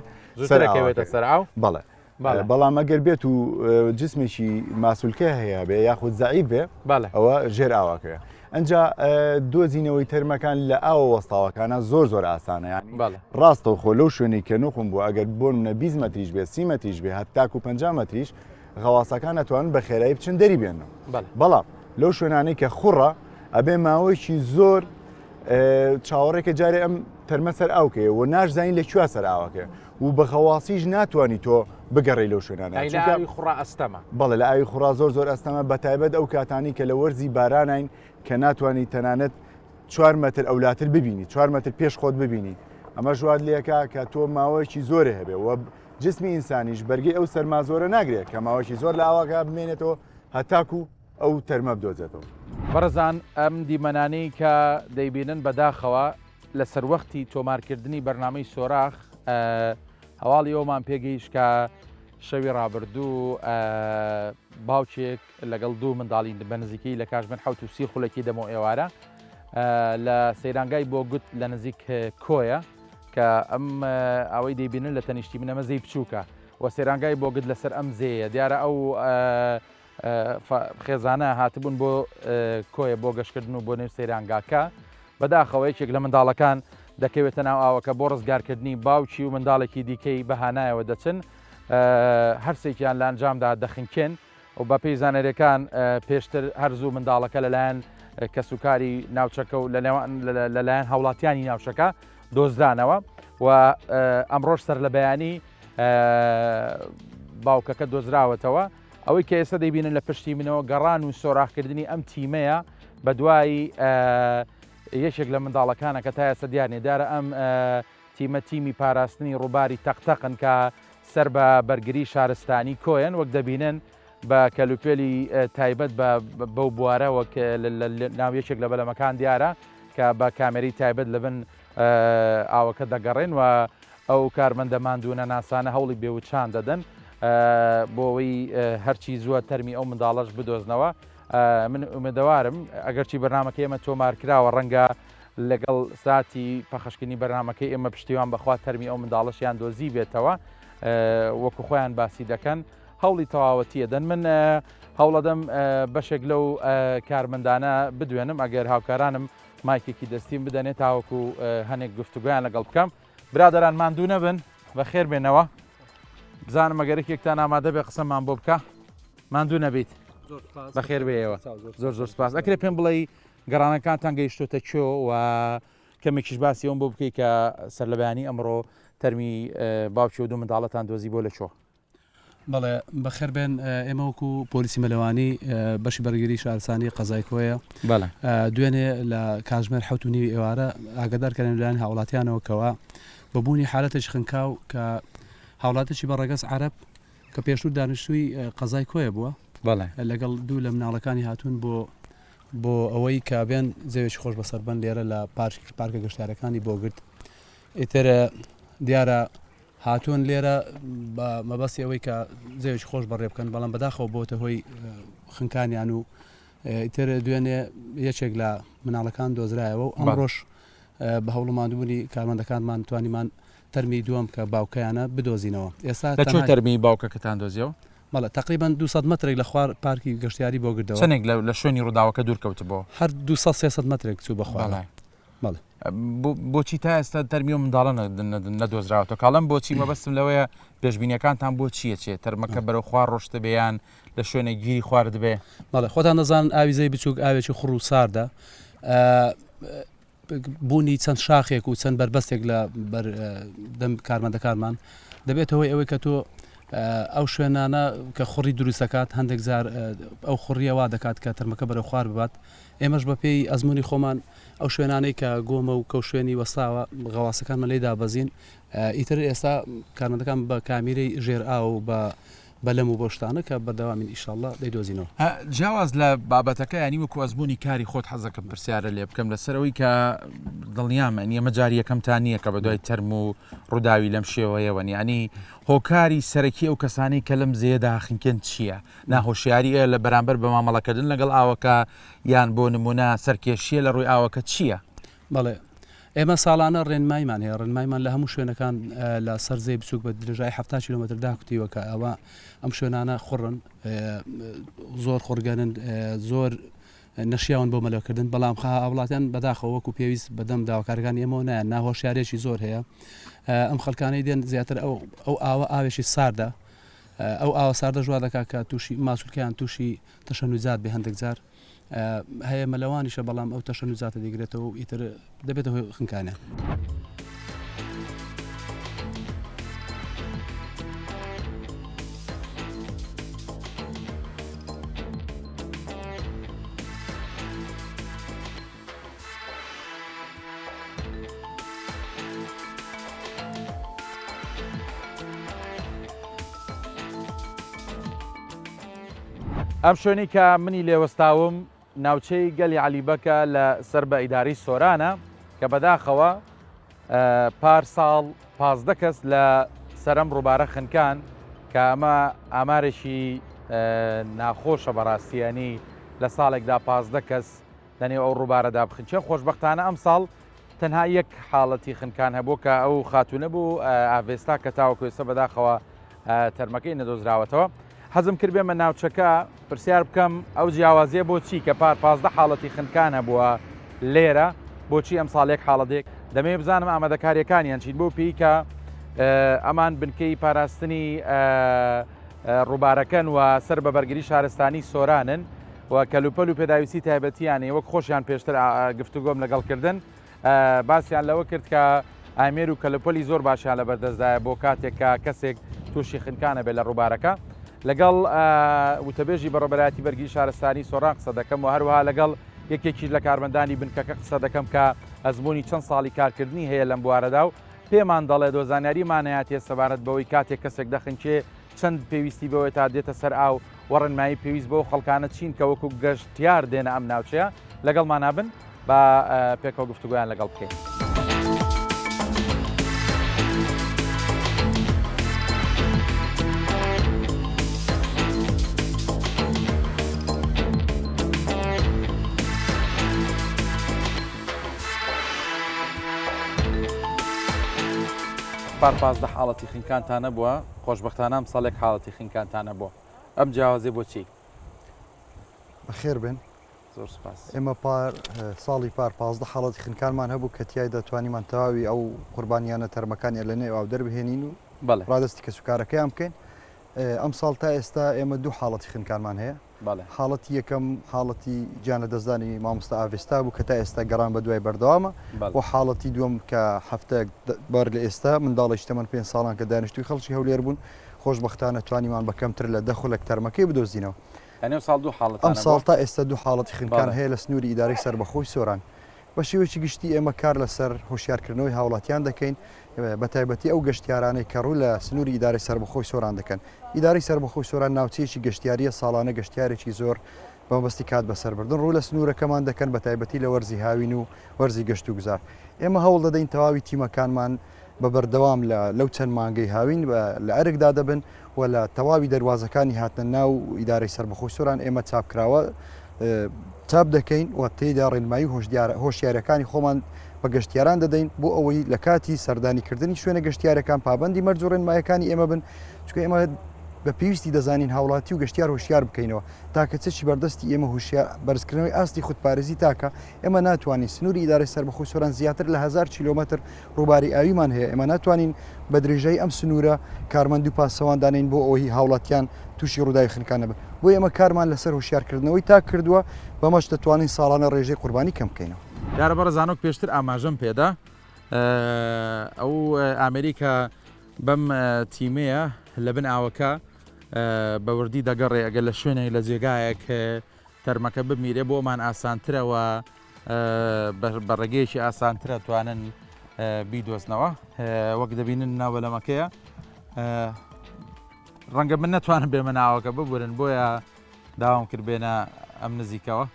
سەرەکەوێتە سەر ئاو بەڵێ بەڵام ئەگەر بێت و جسمێکی ماسوولکە هەیە بێ یاخود زعیف بێ ئەوە ژێر ئاواکەیە ئەنجا دۆزینەوەی تەرمەکان لە ئاوە وەستاوەکانە زۆر ئاسانە یانی ڕاستەوە خۆ لەو شوێنی کە نوخم بوو ئەگەر بۆ منە 20 مەتریش بێ 30 مەتریش بێ هەتاکو 50 مەتریش غەواسەکان نەتوانن بە خێرایی بچن دەری بێنەوە بەڵام لەو شوێنانەی کە خوڕە ئەبێ ماوەیەکی زۆر چاوەڕێکە جارێ ئەم تەرمە سەر ئاوکەیە و ناشزانین لە کوێ سەر ئاوەکەیە و بە خەواسیش ناتوانانی تۆ بگەڕی لەو شوێنانە خوڕا ئەستەمە بەڵێ لە ئاوی خوڕا زۆر ئەستەمە بەتایبەت ئەو کاتانی کە لە وەرزی بارانین کە ناتوانانی تەنانەت 4 مەتر ئەولاتر ببینی 4 مەتر پێش خۆت ببینی ئەمە ژواد لێکە کە تۆ ماوەیەکی زۆرە هەبێ و جسمی ئینسانیش بەرگی ئەو سەرما زۆرە ناگرێت کە ماوەیەکی زۆر لە ئاواکە بمێنێتەوە هەتاکو ئەو تەرمە بدۆزێتەوە بەڕزان ئەم دیمەنانەی کە دەیبینن بەداخەوە لە سەروەختی تۆمارکردنی بەرنامەی سۆراخ هەواڵی ئەومان پێگەیشت کە شەوی ڕابردوو باوچێک لەگەڵ دوو منداڵی بە نزیکی لە کاشبن 30 خولەکی دەمە ئێوارە لە سەیرانگای بۆ گوت لە نزیک کۆیە کە ئەم ئەوەی دەیبینن لە تەنیشتی منەمەزەی بچووکە و سەیرانگای بۆ گوت لەسەر ئەم زەیە دیارە ئەو خێزانە هاتبوون بۆ کۆیە بۆ گەشتکردن و بۆ نێو سەیرانگاکە بەداخەوەیەکێک لە منداڵەکان دەکەوێتە ناو ئاوەکە بۆ ڕزگارکردنی باوکی و منداڵێکی دیکەی بەهانایەوە دەچن هەرسێکیان لە ئەنجامدا دەخنکێن و بە پێی زانەرەکان پێشتر هەرزوو منداڵەکە لەلایەن کەسوکاری ناوچەکە و لەلایەن هاوڵاتیانی ناوچەکە دۆزدانەوە و ئەمڕۆژ سەر لە بەیانی باوکەکە دۆزراوەتەوە. ئەوەی کە ئێستا دەیبینن لە پشتی منەوە گەڕان و سۆراخکردنی ئەم تیمەیە بە دوایی یەکێک لە منداڵەکانە کە تا ئێستا دیار نێدارە ئەم تیمی پاراستنی ڕووباری تەقتەقن کە سەر بە بەرگری شارستانی کۆیان وەک دەبینن بە کەلوپێلی تایبەت بەو بوارە وەک ناو یەکێک لە بەلەمەکان دیارە کە بە کامێری تایبەت لە بن ئاوەکە دەگەڕێن و ئەو کارمەندە ماندوونە ناسانە هەوڵی بێوچان دەدەن بۆ ئەوەی هەرچی زووە تەرمی ئەو منداڵەش بدۆزنەوە. من ئومێدەوارم ئەگەرچی بەرنامەکەی ئێمە تۆمارکراوە ڕەنگە لەگەڵ ساتی پەخشکردنی بەرنامەکەی ئێمە پشتیوان بەخوا تەرمی ئەو منداڵەشیان دۆزی بێتەوە وەکو خۆیان باسی دەکەن هەوڵی تەواوەتیە دەن. من هەوڵەدەم بەشێک لەو کارمەندانە بدوێنم ئەگەر هاوکارانم مایکێکی دەستیم بدەنێت تاوەکو هەنێک گفتوگویان لەگەڵ بکەم. برادەران ماندوو نەبن بە خێر بێنەوە بزانم ئەگەرێکێکتان ئامادە بێ قسەمان بۆ بکە ماندوو نەبیت بەخێر بێەوە زۆر زۆر سپاس. ئەکرێ پێم بڵێ گەڕانەکانتان گەیشتۆتە چۆ و کەمێکیش باسی ئەوم بۆ بکەی کە سەر لە بەیانی ئەمڕۆ تەرمی باوکی و دوو منداڵەتان دۆزی بۆ لە چۆ. بەڵێ بەخێر بێن ئێمە وەکو پۆلیسی مەلەوانی بەشی بەرگری شارستانی قەزای کۆیە دوێنێ لە کاتژمێر 7:30 ئێوارە ئاگادارکردن لەلایەن هاوڵاتیانەوە کەوا بەبوونی حالەتێکی خنکاو کە هاوڵاتێکی بەڕێگەز عەرەب کە پێشتر دانیشتووی قەزای کۆیە بووە لەگەڵ دوو لە مناڵەکانی هاتوون بۆ ئەوەی کە بێن زەوێکی خۆش بەسەربەن لێرە لە پارکە گەشتیارەکانی بۆ گرت. ئیتر دیارە هاتوون لێرە بە مەبەستی ئەوەی کە زەوێکی خۆش بەڕێ بکەن بەڵام بەداخەوە بۆتە هۆی خنکانیان و ئیتر دوێنێ یەکێک لە مناڵەکان دۆزرایەوە و ئەمڕۆژ بە هەوڵماندبوونی کارمەندەکانمان توانیمان تەرمی دووەم کە باوکەیانە بدۆزینەوە. ئێستا چۆن تەرمی باوکەکەتان دۆزیەوە؟ بەڵێ تقریبان 200 مترێک لە خوار پارکی گەشتیاری بۆ گردەوە. چەندێک لە شوێنی ڕووداوەکە دوورکەوت بۆ؟ هەر 200-300 مترێک چوو بەخوا. بۆچی تا ئێستا تەرمی و منداڵە نەدۆزراوەوە کاڵم بۆچی مەبەستم لەوەیە پێشبینیەکانتان بۆ چیە چێت تەرمەکە بەرەو خوار ڕۆشتە بێیان لە شوێنە گیری خوارد بێ؟ بەڵێ خۆتان دەزان ئاویزەی بچووک ئاوێکی خوڕ و ساردە بوونی چەند شاخێک و چەند بربەستێک لە دەم کارمەندەکانمان دەبێتەوەی ئەوەی کە تۆ ئەو شوێنانە کە خوڕی دروستەکات هەندێک زار ئەو خوڕیەوا دەکات کە تەرمەکە بەرەو خوار ببات. ئێمەش بە پێی ئەزمموی خۆمان ئەو شوێنانەی کە گۆمە و کەو شوێنی وەستاوە غەواسەکانمە لێدا بەزین ئیتر ئێستا کارمەندەکان بە کامیرەی ژێر ئاو و بەلەم و بۆشتانە کە بەردەوامی ئیشاڵڵا دەیدۆزینەوە. جیاواز لە بابەتەکە ینی وەکو ئەزمموی کاری خۆت حەزەکەم پرسیارە لێ بکەم لەسەرەوەی کە دڵنیامە ئەمە جاری یەکەمتان نییە کە بە دوای تەرم و ڕووداوی لەم شێوەیەوە ینی هۆکاری سەرەکی ئەو کەسانی کە لەم زێدا خنکن چییە؟ ناهۆشیاری لە بەرامبەر بە مامەڵەکردن لەگەڵ ئاوەکە یان بۆ نمونە سەرکێشیە لە ڕووی ئاوەکە چییە؟ بەڵێ ئێمە ساڵانە ڕێنمایمان هەیە ڕێنمایمان لە هەموو شوێنەکان لە سەرزەی بچووک بە درێژای 70 کیلومتر داکوتیوەکە ئەوە ئەم شوێنانە خوڕن زۆر خۆرگەنن زۆر نەشیاون بۆ مەلەکردن بەڵام وڵاتیان بەداخەوە وەکو پێویست بەدەم داواکارەکانی ئێمەوە نایەن ناهۆشیارێکی زۆر هەیە. ئەم خەڵکانەی دێن زیاتر ئەو ئاوە ئاوێکی ساردە ئەو ئاوە ساردە ژوا دەکات کە تووشی ماسوولکەیان تووشی تەشەنووزات بێ هەندێک جار هەیە مەلەوانیشە بەڵام ئەو تەشەنووزاتە دەگرێتەوە و ئیتر دەبێتەوە خنکانە. ئەم شوێنی کە منی لێوەستاوم ناوچەی گەلی عەلیبەکە لە سەر بە ئیداری سۆرانە کە بەداخەوە پارساڵ 15 کەس لە سەرم ڕووبارە خنکان کە ئەمە ئامارێکی ناخۆشە بەڕاستیانی لە ساڵێکدا 15 کەس لەنێو ئەو ڕووبارەدا بخنچە. خۆشبەختانە ئەم ساڵ تەنها یەک حاڵەتی خنکان هەبوو کە ئەو خاتونە بوو ئاڤێستا کە تاوەکو ئێستا بەداخەوە تەرمەکەی نەدۆزراوەتەوە. حەزم کرد بێمە ناوچەکە پرسیار بکەم ئەو جیاوازیە بۆچی کە 15 حاڵەتی خنکانە بووە لێرە بۆچی ئەم ساڵێک حاڵەتێک دەمێ بزانم ئامادەکاریەکانیان چیت بۆ پێی کە ئەمان بنکەی پاراستنی ڕووبارەکەن و سەر بە بەرگری شارستانی سۆرانن و کەلوپەل و پێداویستی تایبەتیانێ وەک خۆشیان پێشتر گفتوگۆم لەگەڵکردن باسییان لەوە کرد کە ئامێر و کەلوپەلی زۆر باشیان لە بەردەستدایە بۆ کاتێک کە کەسێک تووشی خنکانە بێت لە ڕووبارەکە لەگەڵ وتەبێژی بەڕێوەبەرایەتی بەرگری شارستانی سۆران قسە دەکەم و هەروەها لەگەڵ یەکێکی لە کارمەندانی بنکەکە قسە دەکەم کە ئەزمموی چەند ساڵی کارکردنی هەیە لەم بوارەدا و پێمان دەڵێ دۆزانیاریمانەیەتێ سەبارەت بەوەی کاتێک کەسێک دەخنچێ چەند پێویستی بەوەی تا دێتە سەر ئاو وەڕنمایی پێویست بۆ خەڵکانە چین کە وەکو گەشتیار دێنە ئەم ناوچەیە لەگەڵمان نابن بە پێکەوە گفتوگویان لەگەڵ بکەین. پارپازدە حاڵەتی خینکانتانە بووە خۆشببختانە ساڵێک حاڵەتی خینکانتانە بووە ئەم جیاوازێ بۆچی بەخێر بن زۆر سپاس ئێمە ساڵی پارپازدە حاڵەتی خینکانمان هەبوو کە تیای دەتوانیمان تەواوی ئەو قوربانیانە تەرمەکانی لەنێ ئەو دەربهێنین و ڕادستی کەسوکارەکەیان بکەین ئەم ساڵ تا ئێستا ئێمە دوو حاڵەتی خینکانمان هەیە حاڵەتی یەکەم حاڵەتی گیانە دەستدانی مامۆستا ئاڤێستا بوو کە تا ئێستا گەڕان بە دوای بەردەوامە بۆ حاڵەتی دووەم کە هەفتە بار لە ئێستا منداڵی شتەمەند 5 ساڵان کە دانیشتوی خەڵکی هەولێر بوون خۆشببختانە توانیمان بە کەمتر لە دەخۆلێک تەرمەکەی بدۆزینەوە ئەم ساڵ تا ئێستا دوو حاڵەتی خینکان هەیە لە سنووری ئیدارەی سەربەخۆی سۆران بە شێوەیەکی گشتی ئێمە کار لەسەر هۆشیارکردنەوەی هاوڵاتیان دەکەین بە تایبەتی ئەو گەشتیارانەی کە ڕوو لە سنووری ئیدارەی سەربەخۆی سۆران دەکەن ئیدارەی سەربەخۆی سۆران ناوچەیەکی گەشتیاریە ساڵانە گەشتیارێکی زۆر بەمەبەستی کات بەسەربردن ڕوو لە سنوورەکەمان دەکەن بە تایبەتی لە وەرزی هاوین و وەرزی گەشت و گوزار ئێمە هەوڵ دەدەین تەواوی تیمەکانمان بە بەردەوام لەو چەند مانگەی هاوین لە ئەرکدا دەبن و لە تەواوی دەواازەکانی هاتنە ناو ئیدارەی سەربەخۆی سۆران ئێمە چاپکراوە چاپ دەکەین و تێدا ڕێنمایی هۆشیارەکانی خۆمان بە گەشتیاران دەدەین بۆ ئەوەی لە کاتی سەردانیکردنی شوێنە گەشتیارەکان پابندی مەرج و ڕێنمایەکانی ئێمە بن چونکە ئێمە بە پێویستی دەزانین هاوڵاتی و گەشتیار هۆشیار بکەینەوە تاکە چی بەردەستی ئێمە هوشیار بەرزکردنەوەی ئاستی خودپارێزی تاکە ئێمە ناتوانین سنووری ئیدارەی سەربەخۆی سۆران زیاتر لە 1000 کیلۆمەتر ڕووباری ئاویمان هەیە ئێمە ناتوانین بە درێژەی ئەم سنوورە کارمەند و پاسەوان دانین بۆ ئەوی هاوڵاتیان تووشی ڕووداوی خنکانە بن بۆ ئێمە کارمان لەسەر هوشیارکردنەوەی تا کردووە بەمەش دەتوانین ساڵانە ڕێژەی قوربانی کەم بکەینەوە. یارە بەڕزانۆک پێشتر ئاماژەم پێدا ئەو ئامریکا بەم تیمەیە لە بن ئاوەکە بەوردی دەگەڕێ ئەگەر لە شوێنێک لە جێگایەک تەرمەکە بمیرێ بۆمان ئاسانترەوە بە ڕێگەیەکی ئاسانترە توانن بیدۆزنەوە وەک دەبینن ناوەلەمەکەیە ڕەنگە من نەتوانم بێمە ناوەکە ببورن بۆیە داوام کرد بێنە ئەم نزیکەوە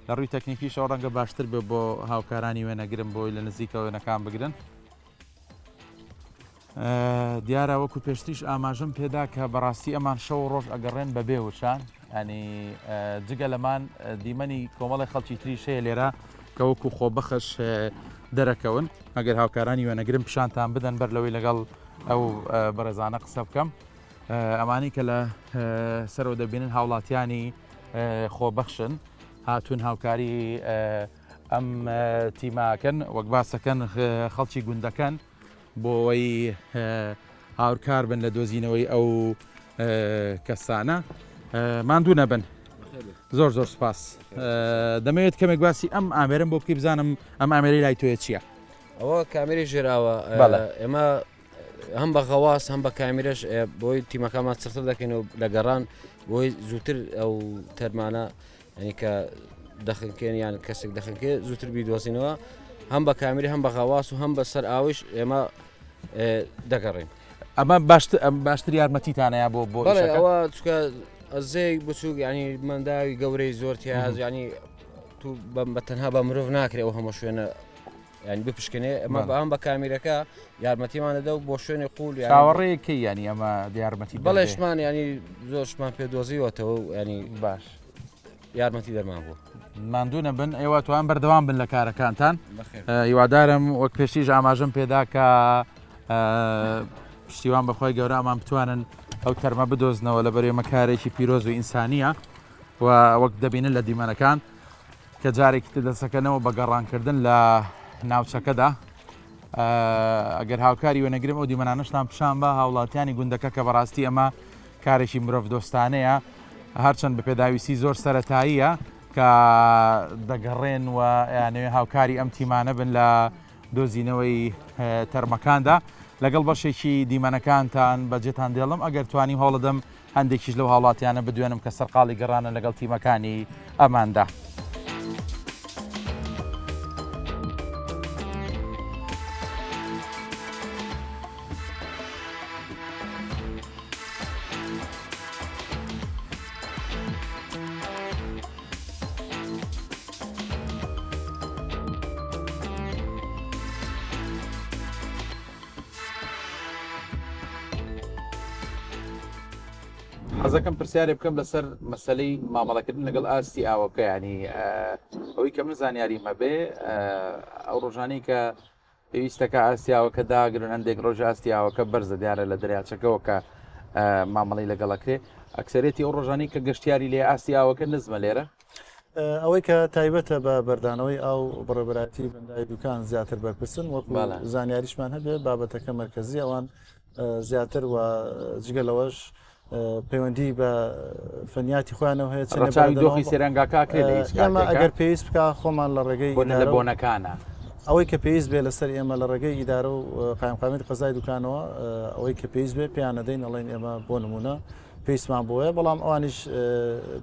لە ڕووی تەکنیکیشەوە ڕەنگە باشتر بێ بۆ هاوکارانی وێنەگرم بۆی لە نزیکەوە وێنەکان بگرن دیارە وەکو پێشتیش ئاماژەم پێدا کە بەڕاستی ئەمان شەو ڕۆژ ئەگەڕێن بە بێوشان ینی جگە لەمان دیمەنی کۆمەڵی خەڵکی تریشەیە لێرە کە وەکو خۆبەخش دەرەکەون ئەگەر هاوکارانی وێنەگرم پیشانتان بدەن بەر لەوەی لەگەڵ ئەو بەڕێزانە قسە بکەم ئەمانی کە لە سەرەوە دەبینن هاوڵاتیانی خۆبەخشن هاتوون هاوکاری ئەم تیماکەن وەک باسەکەن خەڵکی گوندەکەن بۆ ئەوەی هاورکار بن لە دۆزینەوەی ئەو کەسانە ماندوو نەبن زۆر زۆر سپاس دەمەوێت کەمێک باسی ئەم ئامێرم بۆ بکەی بزانم ئەم ئامێری لای تۆیە چییە؟ ئەوە کامێری ژێراوە ئێمە هەم بە غەواس هەم بە کامیرەش بۆی تیمەکەمان چرتر دەکەین و لە گەڕان بۆی زووتر ئەو تەرمانە ینی کە دەخنکێن یان کەسێک دەخنکێ زووتر بیدۆزینەوە هەم بە کامیری هەم بە غەواس و هەم بە سەر ئاویش ئێمە دەگەڕین ئەمە باشتر یارمەتیتانەیە بۆ ئەوە چکە ئەزەی بچووک ینی منداوی گەورەی زۆرتیاز ینی تو بە تەنها بە مرۆڤ ناکرێت ئەو هەموو شوێنە ینی بپشکنێ ئەمە بە ئەم بە کامیرەکە یارمەتیمان دەدا و بۆ شوێنی قوول چاوەڕێیەکەی ینی ئەمە یارمەتی بەڵێشمان ینی زۆرشمان پێ دۆزیوەتەوە ینی باش یارمەتی دەرمان بوو ماندوو نەبن ئێوە توان بەردەوام بن لە کارەکانتان هیوادارم وەک پێشتیش ئاماژەم پێدا کە پشتیوان بەخۆی گەورە ئەمان بتوانن ئەو تەرمە بدۆزنەوە لە بەرێمە کارێکی پیرۆز و ئینسانیە و وەک دەبینن لە دیمەنەکان کە جارێکی دەسەکەنەوە بە گەڕانکردن لە ناوچەکەدا ئەگەر هاوکاری وەنەگرم ئەو دیمەنانەشتان پیشان بە هاوڵاتیانی گوندەکە کە بەڕاستی ئەمە کارێکی مرۆڤ دۆستانەیە هەرچەند بە پێداویستی زۆر سەرەتاییە کە دەگەڕێن و یانەوێ هاوکاری ئەم تیمانە بن لە دۆزینەوەی تەرمەکاندا لەگەڵ بەشێکی دیمەنەکانتان بەجێتان دێڵم ئەگەر توانیم هەوڵدەم هەندێکیش لەو هاوڵاتیانە بدوێنم کە سەرقاڵی گەڕانە لەگەڵ تیمەکانی ئەماندا. حەزەکەم پرسیارێ بکەم لەسەر مەسەلەی مامەڵەکردن لەگەڵ ئاستی ئاوەکە ینی ئەوەی کە من زانیاریمە بێ ئەو ڕۆژانەی کە پێویستەکە ئاسیاوەکە داگرن هەندێک ڕۆژ ئاستیاوەکە بەرزە دیارە لە دەریاچەکەەوە کە مامەڵی لەگەڵەکرێ ئەکسەرێتی ئەو ڕۆژانی کە گەشتیاری لێ ئاسیاوەکە نزمە لێرە ئەوەی کە تایبەتە بە بەردانەوەی ئەو بڕێبەتی بەندای دوکان زیاتر بەرپرسن وەکو زانیاریشمان هەبێ بابەتەکە مرکزی ئەوان زیاتر و جگەلەوەش پەیوەندی بە فەنیاتی خۆیانەوە هەیە دۆخی سێرەنگاکاکرێ ئێمە ئەگەر پێویست بکە خۆمان لە ڕێگەی لە بۆنەکانە ئەوەی کە پێویست بێ لەسەر ئێمە لە ڕێگەی ئیدارە و قایمقامێتی قەزای دوکانەوە ئەوەی کە پێویست بێ پێیانەدەین ئەڵێن ئێمە بۆ نمونە پێویستمان بۆیە بەڵام ئەوانیش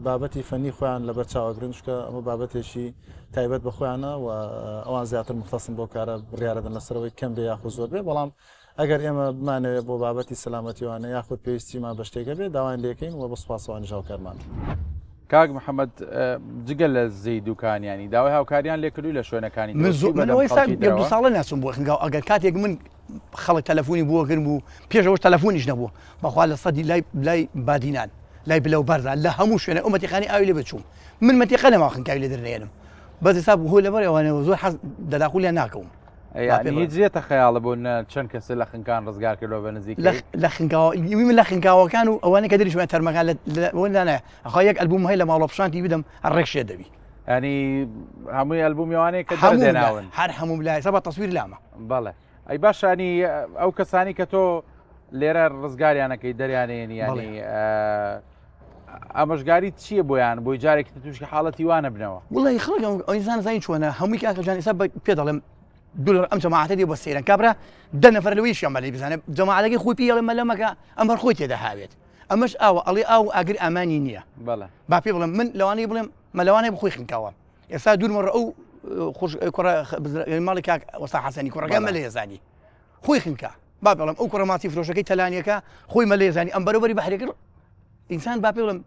بابەتی فەنی خۆیان لەبەر چاوەگرن چکە ئەمە بابەتێکی تایبەت بە خۆیانە و ئەوان زیاتر مختصن بۆ کارە بڕیارەدەن لەسەرەوەی کەم بێ یاخود زۆر بێ بەڵام ئەگەر ئێمە بمانەوێت بۆ بابەتی سەلامەتیوانە یاخود پێویستیمان بە شتێکە بێ داوای لێکەین و بە سوپاسەوانی ژاوکارمان. کاک محەممەد جگە لە زەی دوکانیانی داوای هاوکاریان لێکردووی لە شوێنەکانی منەوەی دو ساڵە ناچم بۆ خنگاو ئەگەر کاتێک من خەڵک تەلەفۆنی بۆکرد بوو پێشەوەش تەلەفۆنیش نەبوو بەخوا لە سەدی لای بادینان لای بلەو بەردا لە هەموو شوێنە ئەو مەتیقانی ئاوی لێ بچوم من مەتیقە نەما خنکاوی لێ دەرنێنم بەس حساب هۆ لەبەرەوەوانەوە زۆر حەز دەداخۆ لێ ناکەوم هیچێتە خەیاڵە بۆ چەند کەس لە خنکان ڕزگار کردەوە بە نزیک من لە خنکاوەکان و ئەوانە کە دەریشمان تەرمەکان لەوەدانە ئەخوا یەک ئەلبوم هەیە لە ماڵۆپشانتی بدەم ڕێکشێ دەبی ینی هەمووی ئەلبومیوانەیە کە دەناون هەر هەموو لای سەبە تەسویر لامە بەڵێ ئەی باشانی ئەو کەسانی کە تۆ لێرە ڕزگاریانەکەی دەریانێنی ینی ئامۆژگاری چییە بۆیان بۆی جارێکی تووشی حاڵەتی وانە بنەوە وڵی خەڵک ئەویزان زین چۆنە هەمووی کاکەجان ئێستا پێ دەڵێم دولار ئەم جەماعەتە دێ بە سەیران کابرا دە نەفەر لەوەیشی ئەمەلی بزانێت جەماعەتەکەی خۆی پێڵێ مەلەمەکە ئەمەر خۆی تێدا هاوێت ئەمەش ئاوە ئەڵێ ئاو ئاگر ئامانی نییە با پێ بڵێم من لەوانەی بڵێم مەلەوانەی بخۆی خنکاوە ئێستا دوورمەڕە ئەو ماڵی کاک وەستا حەسەنی کوڕەکە مە لە هێزانی خۆی خنکە با بڵێم ئەو کوڕە ماچی فرۆشەکەی تەلانیەکە خۆی مە لە هێزانی ئەم بەرەبەری بەحرێکرد ئینسان با پێ بڵێم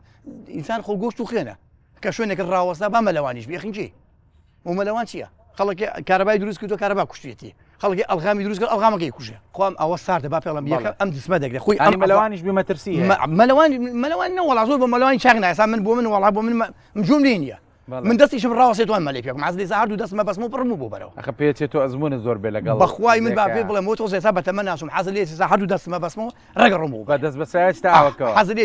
ئینسان خۆگۆشت و خوێنە کە شوێنێک ڕاوەستا با مەلەوانیش بێخینجێ و مەلەوان چییە خەڵکی کارەبای دروست کردو کارەبا کوشتێتی خەڵکی ئەلغامی دروست کرد ئەلغامەکەی کوژێ خۆم ئەوە ساردە با پێڵم یەکە ئەم دسمە دەگرێت خۆی مەلەوانیش بمەترسی مەلەوان نەوەڵا زۆر بە مەلەوانی چاک نایسا من بۆ من وەڵا بۆ من مجوم لێ نییە من دەستیشم ڕاوەسێتوان مەلێ پێکم عەزلی ساعت و دەستمە بەسمە پڕمو بۆ بەرەوە ئەخە پێچێت تۆ ئەزمونە زۆر بێ لەگەڵ بەخوای من با پێ بڵێم بۆ تۆ زێسا بەتەمە ناسوم حەزل لێ ساعت و دەستمە بەسمەوە ڕێگەڕم بە دەست بەسایش تاوەکەوە حەزل لێ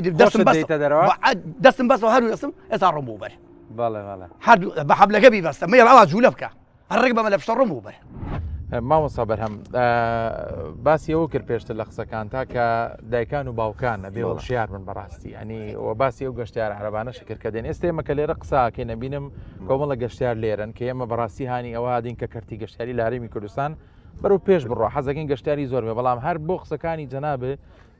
دەستم بەسەوە هەرو دەستم ئێستا ڕم بەر بەڵێ بەڵێ هەردوو بە حەبلەکە بیبەستە مەیڵ ئەوا جوولە بکە هەڕێک بەمە لە پشتە ڕم بەر مامۆستا بەرهەم باسی ئەوە کرد پێشتر لە قسەکان تا کە دایکان و باوکانە بێ وەشیار من بەڕاستی ینی وە باسی ئەو گەشتیار عەرەبانە شکر کە دێن ئێستا ئێمە کە لێرە قساکەی نەبینم کۆمەڵە گەشتیار لێرن کە ئێمە بەڕاستی هانی ئەوە هادین کە کەرتی گەشتیاری لە هەرێمی کوردستان بەرەو پێش بڕۆ حەزەکەین گەشتیاری زۆر بێ بەڵام هەر بۆ قسەکانی جەنابێ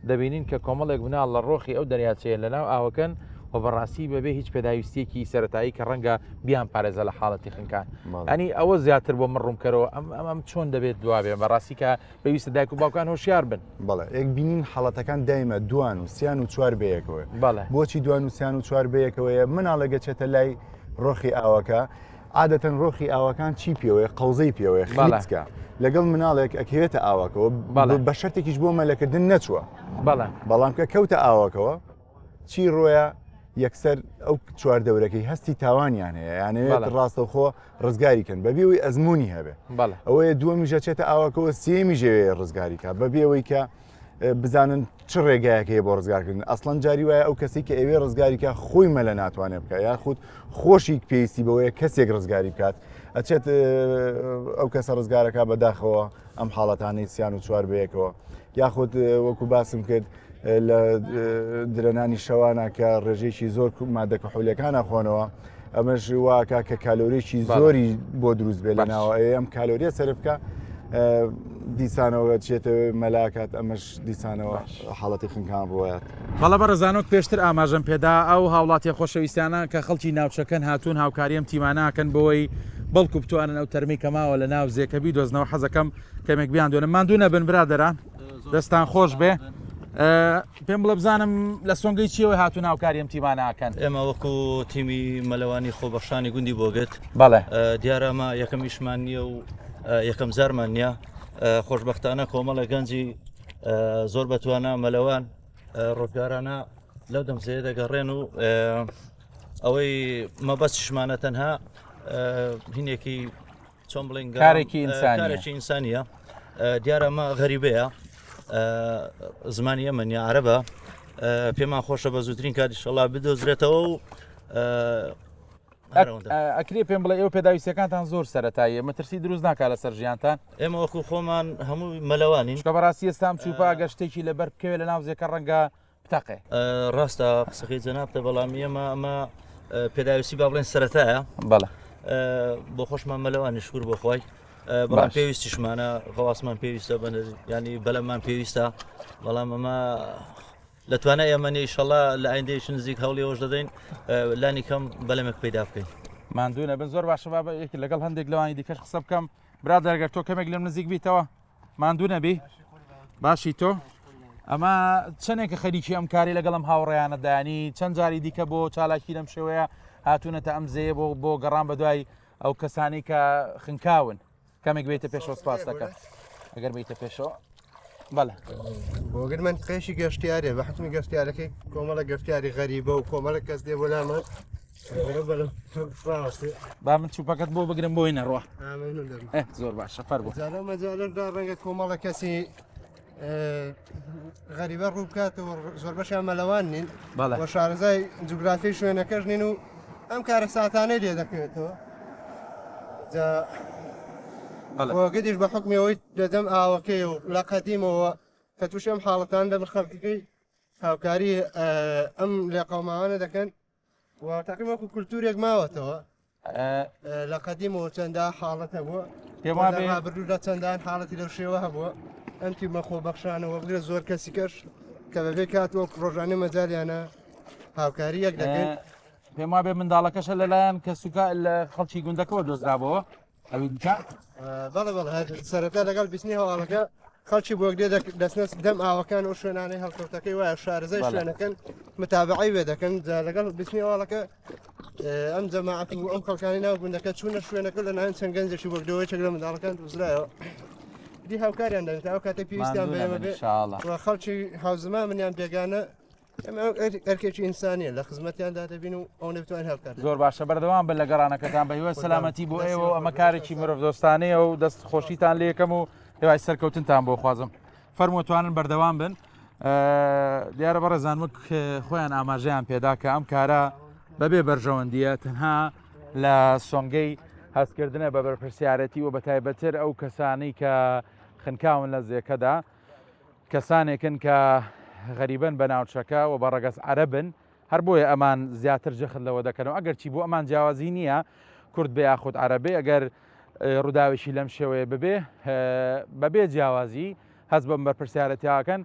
دەبینین کە کۆمەڵێک بناڵ لە ڕۆخی ئەو دەریاچەیە لەناو ئاوەکەن و بەڕاستی بەبێ هیچ پێداویستێکی سەرەتایی کە ڕەنگە بیان پارێزە لە حاڵەتی خنکان ئەنی ئەوە زیاتر بۆ من ڕوونکەرەوە ئەم چۆن دەبێت دوابێ بەڕاستی کە پێویستە دایک و باوکان هۆشیار بن بەڵێ یەک بینین حاڵەتەکان دایمە دوان و سیان و چوار بەیەکەوە بەڵێ بۆچی دوان و سیان و چوار بەیەکەوەیە مناڵەگە چێتە لای ڕۆخی ئاوەکە عادەتەن ڕۆخی ئاوەکان چی پێوەیە قەوزەی پێوەیە خلیچکە لەگەڵ مناڵێک ئەکەوێتە ئاوەکەوە بە شەرتێکیش بۆ مەلەکردن نەچووە بەڵام کە کەوتە ئاوەکەوە چی ڕۆیە یەکسەر ئەو چوار دەورەکەی هەستی تاوانیان هەیە یانەوێت ڕاستەوخۆ ڕزگاریکەن بەبێەوەی ئەزمموی هەبێ ئەوەیە دووەمیژە چێتە ئاوەکەوە سێمی ژەوەیە ڕزگاریکە بەبێەوەی کە بزانن چ ڕێگایەک هەیە بۆ ڕزگارکردن ئەسڵەن جاری وایە ئەو کەسی کە ئەوێ ڕزگاریکە خۆی مەلە ناتوانێت بکە یاخود خۆشی پێویستی بەوەیە کەسێک ڕزگاری بکات ئەچێت ئەو کەسە ڕزگارەکە بەداخەوە ئەم حاڵەتانەی سیان و چوار بەیەکەوە یاخود وەکو باسم کرد لە درەنانی شەوانە کە ڕێژێکی زۆر مادە کحولیەکانە خۆنەوە ئەمەش واکە کە کالۆریێکی زۆری بۆ دروست بێت لەناوە ئەم کالۆریە سەرفکە دیسانەوە چێتەوە مەلاکات ئەمەش دیسانەوە حاڵەتی خنکان ڕوایەت بەڵە بەڕزانۆک پێشتر ئاماژەم پێدا ئەو هاوڵاتی خۆشەویستانە کە خەڵکی ناوچەکەن هاتوون هاوکاریم تیماناکەن بۆی بەڵکو بتوانن ئەو تەرمی کەماوە لە ناو زێکەبی دۆزنەوە حەزەکەم کەمێک بیان دوێنم ماندوو نەبن برادەران دەستان خۆش بێ پێم بڵە بزانم لە سۆنگەی چیەوەی هاتوون هاوکاریم تیماناکەن ئێمە وەکو تیمی مەلەوانی خۆبەخشانی گوندی بۆگت بەڵێ دیارەمە یەکەم ئیشمان نییە و یەکەم زارمان نییە خۆشببختانە کۆمەڵە گەنجی زۆر بەتوانە مەلەوان ڕۆژگارانە لەو دەمزەیە دەگەڕێن و ئەوەی مەبەستشمانە تەنها هینێکی چۆن بڵین کارێکی ئینسانیە دیارەمە غەریبەیە زمانی ئەمەنیا عەرەبە پێمان خۆشە بە زووترین کاتی شەڵا بدۆزرێتەوە و ئەکرێ پێم بڵێ ئێوە پێداویستەکانتان زۆر سەرەتاییە مەترسی دروست ناکات لە سەر ژیانتان ئێمە وەکو خۆمان هەموو مەلەوانین کە بەڕاستی ئێستام چوپا گەشتێکی لەبەر بکەوێت لە ناو زێکە ڕەنگە بتەقێ ڕاستە قسەکەی جەنابتە بەڵامی ئەمە پێداویستی با بڵێن سەرەتایە بەڵێ بۆ خۆشمان مەلەوانی شکر بۆ خۆی بەڵام پێویستیشمانە غەواسمان پێویستە ینی بەلەمان پێویستە بەڵام ئەمە لە توانای ئەمەنی ئیشەڵا لە ئایندەیەش نزیک هەوڵی ئەوش دەدەین لانی کەم بەلەمێک پەیدا بکەین ماندوونە بن زۆر باشە بابە یەکی لەگەڵ هەندێک لەوانی دیکەش قسە بکەم برادەرگەر تۆ کەمێک لەم نزیک بیتەوە ماندوو نەبی باشی تۆ ئەمە چەندێکە خەریکی ئەم کاری لەگەڵم هاوڕێیانە دایانی چەند جاری دیکە بۆ چالاکی لەم شێوەیە هاتوونەتە ئەم زەیە بۆ گەڕان بە دوای ئەو کەسانی کە خنکاون کەمێک بیتە پێشەوە سپاس دەکەم ئەگەر بیتە پێشەوە بەڵێ بۆگر من قێشی گەشتیارێ بە حکمی گەشتیارەکەی کۆمەڵە گەشتیاری غەریبە و کۆمەڵە کەس دێ بۆ لامە با من چوپەکەت بۆ بگرم بۆی نەڕوە زۆر باشە فەر بوو مەجالەدا ڕەنگە کۆمەڵە کەسی غەریبە ڕوو بکاتەوە زۆر بەشیان مەلەوان نین بە شارەزای جوگرافی شوێنەکەش نین و ئەم کارە ساتانەی لێ دەکەوێتەوە گەدیش بە حکمیەوەی دەدەم ئاوەکەی و لە قەدیمەوە کە تووشی ئەم حاڵەتان لە خەڵکەکەی هاوکاری ئەم لێ قەوماوانە دەکەن و تاقی وەکو کولتورێک ماوەتەوە لە قەدیمەوە چەندە حاڵەتە بووە بردوودا چەندان حاڵەتی لەو شێوە هەبووە ئەمتی مەخۆ بەخشانەوە بگرێت زۆر کەسی کەش کە بەبێ کاتوە ڕۆژانەی مەجاریانە هاوکاری یەک دەکەن پێم وابێ منداڵەکەشە لەلایەن کە سوکا لە خەڵکی گوندەکەەوە دۆزرابەوە ئەوی بەڵێ بەڵ سەرەتا لەگەڵ بیستنی هەواڵەکە خەڵکی بۆ گرێ دەستنە دەم ئاوەکان و شوێنانەی هەڵکەوتەکەی وایە شارەزای شوێنەکەن متابعی وێ دەکەن لەگەڵ بیستنی هەواڵەکە ئەم جەماعەت و ئەم خەڵکانی ناو گوندەکە چوونە شوێنەکە لە ناوین چەند گەنجێکی بۆ گرەوەی لە منداڵەکان دۆزرایەوە دی هاوکاریان دەێت ئەو کاتە پێویستیان بەێمە بێ خەڵکی هاوزمان منیان بێگانە ئەرکێکی ئینسانیە لە خزمەتیاندا دەبین و ئەو نەبتوان هەڵکار زۆر باشە بەردەوام بن لە گەڕانەکەتان بە هیوای سەلامەتی بۆ ئێوە ئەمە کارێکی مرۆڤ دۆستانەیە و دەست خۆشیتان لێ یەکەم و هێوای سەرکەوتنتان بۆ خوازم فەرمووتوانن بەردەوام بن دیارە بەڕێزان وەک خۆیان ئاماژەیان پێدا کە ئەم کارە بەبێ بەرژەوەندیە تەنها لە سۆنگەی هەستکردنە بە بەرپرسیارەتی و بەتایبەتر ئەو کەسانی کە خنکاون لە زێکەدا کەسانێکن کە غەریبن بە ناوچەکە و بە ڕەگەز عەرەبن هەر بۆیە ئەمان زیاتر جەخت لەوە دەکەنەوە ئەگەر چی بۆ ئەمان جیاوازی نییە کورد بە یاخود عەرەبی ئەگەر ڕووداوێکی لەم شێوەیە بەبێ جیاوازی هەست بەم بەرپرسیارەتیاکەن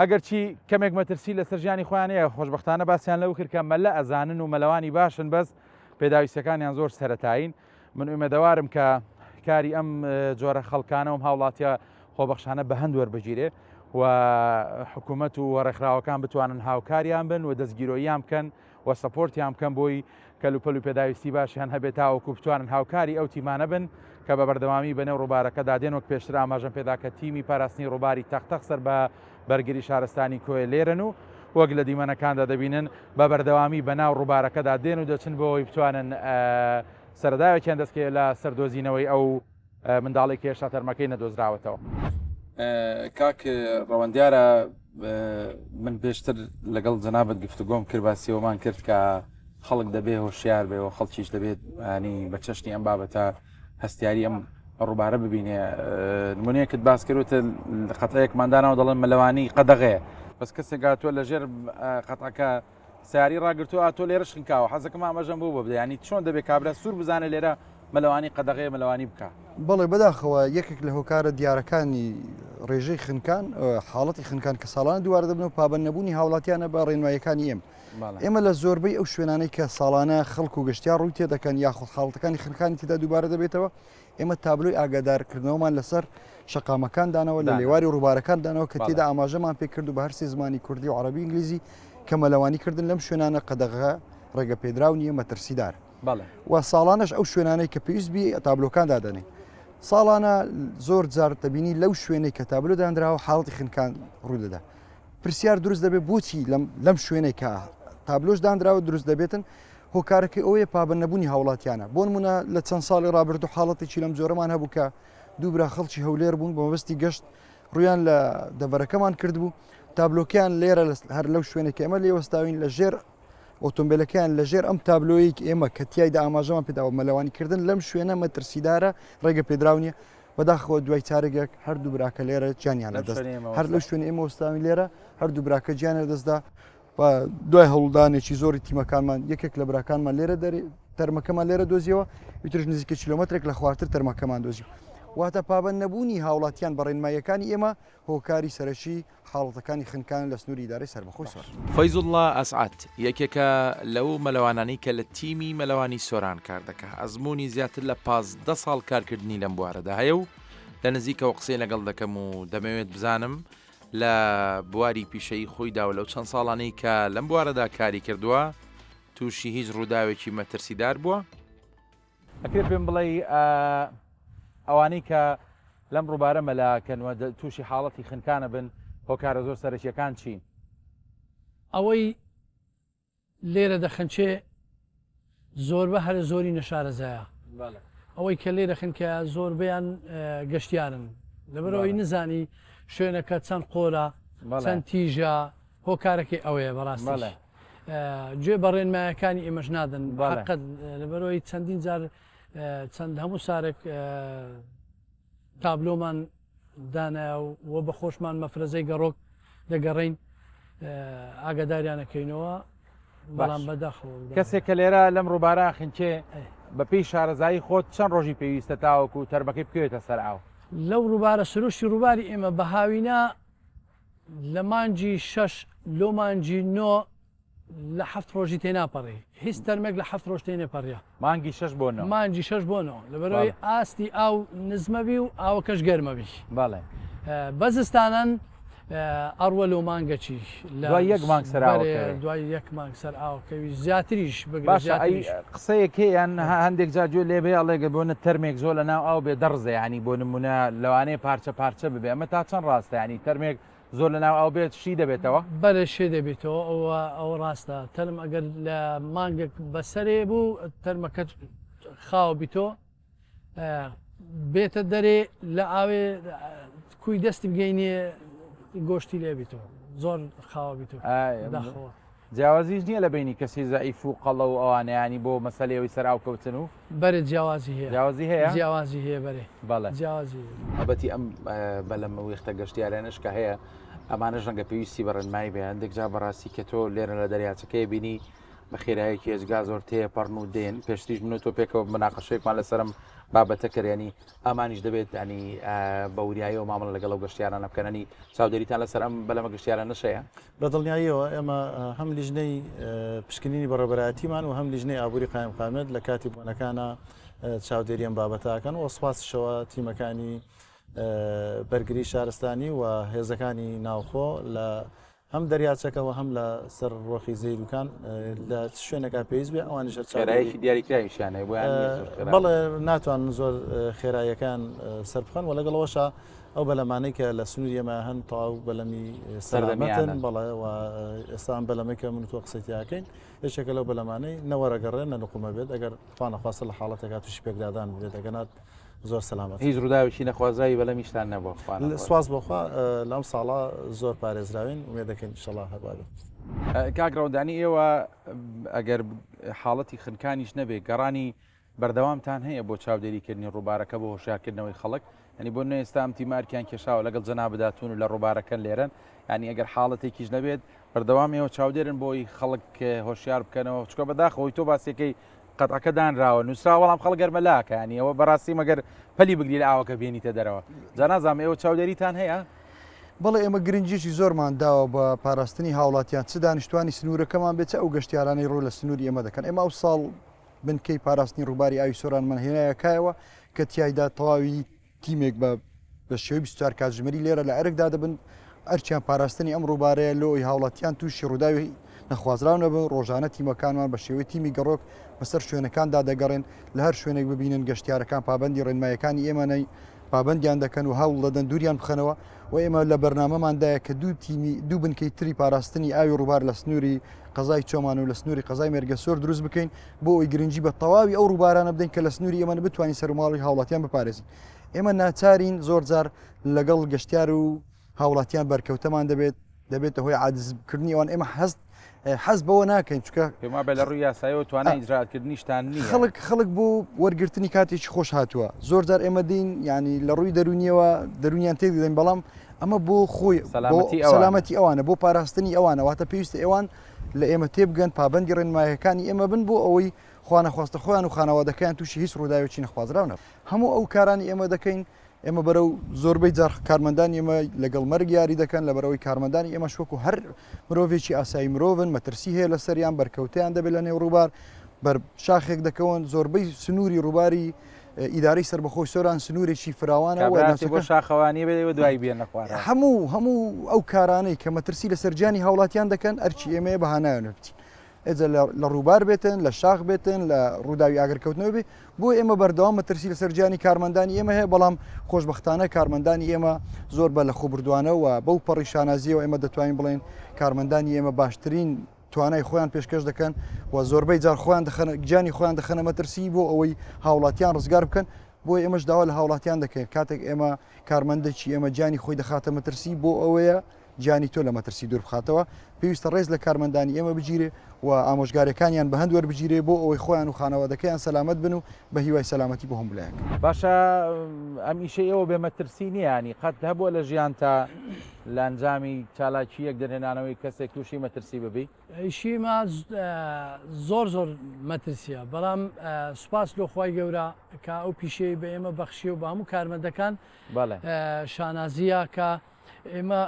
ئەگەر چی کەمێک مەترسی لەسەر ژیانی خۆیانەیە خۆشبەختانە باسییان لەو کرد کە مەلە ئەزانن و مەلەوانی باشن بەس پێداویستەکانیان زۆر سەرەتاین من ئومێدەوارم کە کاری ئەم جۆرە خەڵکانە و هاوڵاتیە خۆبەخشانە بە هەند وەربگیرێ و حکوومەت و وەڕێکخراوەکان بتوانن هاوکاریان بن و دەستگیرۆییان بکەن و سەپۆرتیان بکەن بۆی کەلوپەل و پێداویستی باشیان هەبێت تاوەکو بتوانن هاوکاری ئەو تیمانە بن کە بە بەردەوامی بەنێو ڕووبارەکەدا دێن وەک پێشتر ئاماژەم پێدا کە تیمی پاراستنی ڕووباری تەختەخ سەر بە بەرگری شارستانی کۆی لێرن و وەک لە دیمەنەکاندا دەبینن بە بەردەوامی بەناو ڕووبارەکەدا دێن و دەچن بۆەوەی بتوانن سەرداوێکیان دەستکێ لە سەردۆزینەوەی ئەو منداڵی کێشتا تەرمەکەی نەدۆزراوەتەوە کاک ڕەوەندیارە من پێشتر لەگەڵ جەنابەت گفتوگۆم کرد باسیەوەمان کرد کە خەڵک دەبێ هۆشیار بێ و خەڵکیش دەبێت ینی بە چەشنی ئەم بابەتە هەستیاری ئەم ڕووبارە ببینێ نمونەیەکت باس کردوتە قەتەیەکماندانەوە دەڵێن مەلەوانی قەدەغەیە بەس کەسێک هاتووە لەژێر قەتەکە سیاری ڕاگرتووە ئاتۆ لێرە شنکاوە حەزەکەم ئاماژەم بوو بە ینی چۆن دەبێت کابرا سوور بزانە لێرە مەلەوانی قەدەغەیە مەلەوانی بکە بەڵێ بەداخەوە یەکێک لە هۆکارە دیارەکانی ڕێژەی خنکان حاڵەتی خنکان کە ساڵانە دووارە دەبن و پابەند نەبوونی هاوڵاتیانە بە ڕێنماییەکانی ئێمە لە زۆربەی ئەو شوێنانەی کە ساڵانە خەڵک و گەشتیار ڕووی تێدەکەن یاخود حاڵەتەکانی خنکانی تێدا دووبارە دەبێتەوە ئێمە تابلۆی ئاگادارکردنەوەمان لەسەر شەقامەکان دانەوە لە لێواری ڕووبارەکان دانەوە کە تێدا ئاماژەمان پێکرد و بە هەرسی زمانی کوردی و عەرەبی ئینگلیزی کە مەلەوانیکردن لەم شوێنانە قەدەغە ڕێگە پێدراو نیە مەترسیدار و ساڵانەش ئەو شوێنانەی کە پێویست بی تابلۆکان دادەنێ ساڵانە زۆر جار دەبینی لەو شوێنەی کە تابلۆ دانراوە حاڵەتی خنکان ڕوو دەدا پرسیار دروست دەبێت بۆچی لەم شوێنەی کە تابلۆش دانراوە دروست دەبێتن هۆکارەکەی ئەوەیە پابەند نەبوونی هاوڵاتیانە بۆ نمونە لە چەند ساڵی ڕابردوو حاڵەتێکی لەم جۆرەمان هەبوو کە دوو برا خەڵکی هەولێر بوون بە مەبەستی گەشت ڕویان لە دەڤەرەکەمان کردبوو تابلۆکیان لێرە هەر لەو شوێنێک ئێمە لێوەستاوین لە ژێر ئۆتۆمبیلەکان لەژێر ئەم تابلۆیەک ئێمە کە تیایدا ئاماژەمان پێداوە مەلەوانیکردن لەم شوێنە مەترسیدارە ڕێگە پێدراو نیە بەداخەوە دوای چارێکێک هەردوو براکە لێرە گیانیان لەدەست هەر لەو شوێنە ئێمە وەستاوین لێرە هەردوو براکە گیانە دەستدا و دوای هەوڵدانێکی زۆری تیمەکانمان یەکێک لە براکانمان لێرە تەرمەکەمان لێرە دۆزیەوە ویترش نزیکە کیلۆمەترێک لە خوارتر تەرمەکەمان دۆزی واتە پابەند نەبوونی هاوڵاتیان بە ڕێنماییەکانی ئێمە هۆکاری سەرەکی حاڵەتەکانی خنکان لە سنووری ئیدارەی سەربەخۆی سۆر فەیزوڵڵا ئەسعات یەکێکە لەو مەلەوانانی کە لە تیمی مەلەوانی سۆران کار دەکات ئەزمموی زیاتر لە 15 ساڵ کارکردنی لەم بوارەدا هەیە و لە نزیکەوە قسەی لەگەڵ دەکەم و دەمەوێت بزانم لە بواری پیشەی خۆیدا و لەو چەند ساڵانەی کە لەم بوارەدا کاری کردووە تووشی هیچ ڕووداوێکی مەترسیدار بووە ئەکرێت پێم بڵێ ئەوانەی کە لەم ڕووبارە مەلاکەنوە تووشی حاڵەتی خنکانە بن هۆکارە زۆر سەرەکیەکان چین ئەوەی لێرە دەخەنچێ زۆر بە هەر زۆری نەشارەزایە ئەوەی کە لێرە خنکە زۆربیان گەشتیارن لەبەرەوەی نزانی شوێنەکە چەند قۆرە چەند تیژە هۆکارەکەی ئەوەیە بەڕاستی گوێ بە ڕێنمایەکانی ئێمەش نادن قەت لەبەرەوەی چەندین جار چەند هەموو سارێک تابلۆمان دانایە و بە خۆشمان مەفرەزەی گەڕۆک دەگەڕین ئاگاداریانەکەینەوە بەڵام بەداخەوە کەسێک کە لێرە لەم ڕووبارە خنچێ بە پێی شارەزایی خۆت چەند ڕۆژی پێویستە تاوەکو و تەرمەکەی بکوێتە سەر ئاو لەو ڕووبارە سروشتی ڕووباری ئێمە بە هاوینە لە مانجی 6 لۆ مانجی 9 لە 7 ڕۆژی تێناپەڕی هیچ تەرمێک لە 7 ڕۆژ تێنێپەڕە مانگی 6 بۆ 9 مانجی 6 بۆ 9 لەبەرەوەی ئاستی ئاو نزمەبی و ئاوەکەش گەرمەبی بەڵێ بەزستانان ئەڕوە لۆ مانگەچی دوای یەک مانگ سەر دوای یەک مانگ سەر ئاوکەوی زیاتریش قسەیەک هەیەیان هەندێک جاجوێ لێبێ ئەڵێگە بۆنە تەرمێک زۆر لە ناو ئاو بێ دەڕزە ینی بۆ نمونە لەوانەیە پارچە پارچە ببێ ئەمە تا چەند ڕاستە ینی تەرمێک زۆر لە ناو ئاو بێت شی دەبێتەوە بەرە شێ دەبێتەوە ئەو ڕاستە تەرم ئەگەر لە مانگێک بەسەرێ بوو تەرمەکە خاوە بیتۆ بێتە دەرێ لە ئاوێ کوی دەستی بگەینێ گۆشتی لێبیتەوە زۆر خاوە بیتەوە جیاوازیش نییە لە بینی کەسی زەعیف و قەڵە و ئەوانەیانی بۆ مەسەلەوەی سەراو کەوتن و بەرێ جیاوازی هەیە جیاوازی هەیە جیاوازی هەیە بەرێ بەڵێ جیاوازی بەتی ئەم بەلەم ویختە گەشتیارانش کە هەیە ئەمانە ژەنگە پێویستی بە ڕێنمایی بێ هەندێک جا بەڕاستی کە تۆ لێرە لە دەریاچەکەی بینی بە خێرایەکی ێزگا زۆر تەیە پەڕن و دێن پێشتیش من تۆ پێکەوە مناقەشەیەکمان لەسەرم بابەتە کردیانی ئەمانیش دەبێت ینی بەوریایی و مامەڵە لەگەڵ ئەو گەشتیارانە بکەننی چاودێریتان لەسەر ئەم بەلەمە گەشتیاران نەشەیە بەدڵنیاییەوە ئێمە هەم لیژنەی پشکنینی بەڕێبەرایەتیمان و هەم لیژنەی ئابووری قایم قامێت لە کاتی بوونەکانە چاودێریان بابەتاکەن و سوپاسشەوە تیمەکانی بەرگری شارستانی و هێزەکانی ناوخۆ لە هەم دەریاچەکەەوە هەم لە سەر ڕۆخی زەیدوکان لە شوێنەکە پێویست بێ ئەوانیش خێرایەکی دیاریکراویشیانە بەڵێ ناتوان زۆر خێراییەکان سەربخەن و لەگەڵەوەشە ئەو بەلەمانەی کە لە سنووری ئێمە هەن تەواو بەلەمی سەردەمەتن بەڵێ ئێستان بەلەمەی کە من تۆ قسەیتیاکەین هێچێکە لەو بەلەمانەی نەوەرەگەڕێن نە نقومە بێت ئەگەر توانەخواستە لە حاڵەتێکا تووشی پێکدادان بێت ئەگەنات زۆر سەلامەت هیچ ڕووداوێکی نەخوازایی بەلە میشتان نەبووە سواز بۆخوا لەم ساڵا زۆر پارێزراوین وێ دەکەین ئینشەڵا هەبابێت کاگڕەوەدانی ئێوە ئەگەر حاڵەتی خنکانیش نەبێ گەڕانی بەردەوامتان هەیە بۆ چاودێریکردنی ڕووبارەکە بۆ هۆشیارکردنەوەی خەڵک ینی بۆ نوێ ئێستا ئەمتیمارکیان کێشاوە لەگەڵ جەنابەداتون و لە ڕووبارەکەن لێرن ینی ئەگەر حاڵەتێکیش نەبێت بەردەوام ئێوە چاودێرن بۆی خەڵک هۆشیار بکەنەوە چکە بەداخەوەی تۆ باسیەکەی قەتعەکە دانراوە نووسرا وەڵام خەڵک گەرمە لاکە ینی ئەوە بەڕاستی مەگەر پەلی بگری لە ئاوەکە بێنیتە دەرەوە جا نازانم ئێوە چاودێریتان هەیە؟ بەڵێ ئێمە گرنگیشی زۆرمان داوە بە پاراستنی هاوڵاتیان چ دانیشتوانی سنوورەکەمان بێت ئەو گەشتیارانەی ڕۆ لە سنووری ئێمە دەکەن ئێمە ئەو ساڵ بنکەی پاراستنی ڕووباری ئاوی سۆرانمان هێنایەکایەوە کە تیایدا تەواوی تیمێک بە شێوەی 24 کاتژمەری لێرە لە ئەرکدا دەبن ئەرچیان پاراستنی ئەم ڕووبارەیە لۆی هاوڵاتیان تووشی ڕووداوی نەخوازراو نەبن ڕۆژانە تیمەکانمان بە شێوەی تیمی گەڕۆک بەسەر شوێنەکاندا دەگەڕێن لە هەر شوێنێک ببینن گەشتیارەکان پابندی ڕێنمایەکانی ئێمەنەی پابندیان دەکەن و هەوڵ دەدەن دووریان بخەنەوە و ئێمە لە بەرنامەماندایە کە دوو بنکەی تری پاراستنی ئاوی ڕووبار لە سنووری قەزای چۆمان و لە سنووری قەزای مێرگەسۆر دروست بکەین بۆ ئەوی گرنگی بە تەواوی ئەو ڕووبارانە بدەین کە لە سنووری ئێمە بتوانین سەرماڵی هاوڵاتیان بپارێزین ئێمە ناچارین زۆر جار لەگەڵ گەشتیار و هاوڵاتیان بەرکەوتەمان دەبێتە هۆی عاجزکردنی ئەوان ئێمە حەز بەوە ناکەین چکە پێما بە لە ڕووی یاسایەوە توانای ئیجراکردنیشتان نییە خەڵک بۆ وەرگرتنی کاتێکی خۆش هاتووە زۆر جار ئێمە دین ینی لە ڕووی دەرونیەوە دەرونیان تێدەین بەڵام ئەمە بۆ خۆی سەلامەتی ئەوانە بۆ پاراستنی ئەوانە واتە پێویستە ئێوان لە ئێمە تێبگەن پابندی ڕێنمایەکانی ئێمە بن بۆ ئەوەی خوانەخواستە خۆیان و خانەوادەکەیان تووشی هیچ ڕووداوێکی نەخوازراونە هەموو ئەو کارانی ئێمە دەکەین ئێمە بەرەو زۆربەی جار کارمەندان ئێمە لەگەڵ مەرگ یاری دەکەن لە بەرەوەی کارمەندانی ئێمە شوەکو هەر مرۆڤێکی ئاسایی مرۆڤن مەترسی هەیە لە سەریان بەرکەوتیان دەبێت لە نێو ڕووبار بەر شاخێک دەکەون زۆربەی سنووری ڕووباری ئیداری سربەخۆی سۆران سنوورێکی فراوانە بۆ شاخەوانی بێ دوای بێن نەخوارد هەموو ئەو کارانەی کە مەترسی لە سەرجانی هاوڵاتیان دەکەن ئەرچی ئێمە بەهانایەنەتی ئێجا لە ڕووبار بێتن لە شاخ بێتن لە ڕووداوی ئاگرکەوتنەوە بێ بۆ ئێمە بەردەوام مەترسی لە سەرجانی کارمەندانی ئێمە هەیە بەڵام خۆشبەختانە کارمەندانی ئێمە زۆر بە لە خۆبردووانەوە بەو پەڕی شانازیەوە ئێمە دەتوانین بڵێن کارمەندانی ئێمە باشترین توانای خۆیان پێشکەش دەکەن و زۆربەی جار خۆیان گیانی خۆیان دەخەنە مەترسی بۆ ئەوەی هاوڵاتیان ڕزگار بکەن بۆ ئێمەش داوا لە هاوڵاتیان دەکەین کاتێک ئێمە کارمەندێکی ئێمە گیانی خۆی دەخاتە مەترسی بۆ ئەوەیە گیانی تۆ لە مەترسی دوور بخاتەوە پێویستە ڕێز لە کارمەندانی ئێمە بگیرێ و ئامۆژگارەکانیان بە هەند وەربگیرێ بۆ ئەوەی خۆیان و خانەوادەکەیان سەلامەت بن و بە هیوای سەلامەتی بۆ هەم بلایەن باشە ئەم ئیشەی ئەوە بێ مەترسی نییانی قەت هەبووە لە ژیان تا لە ئەنجامی چالاکیەک دەرهێنانەوەی کەسێک تووشی مەترسی ببی ئیشیمە زۆر مەترسیە بەڵام سوپاس لۆ خی گەورە کە ئەو پیشەی بە ئێمە بەخشی و بە هەموو کارمەندەکان شانازیە کە ئێمە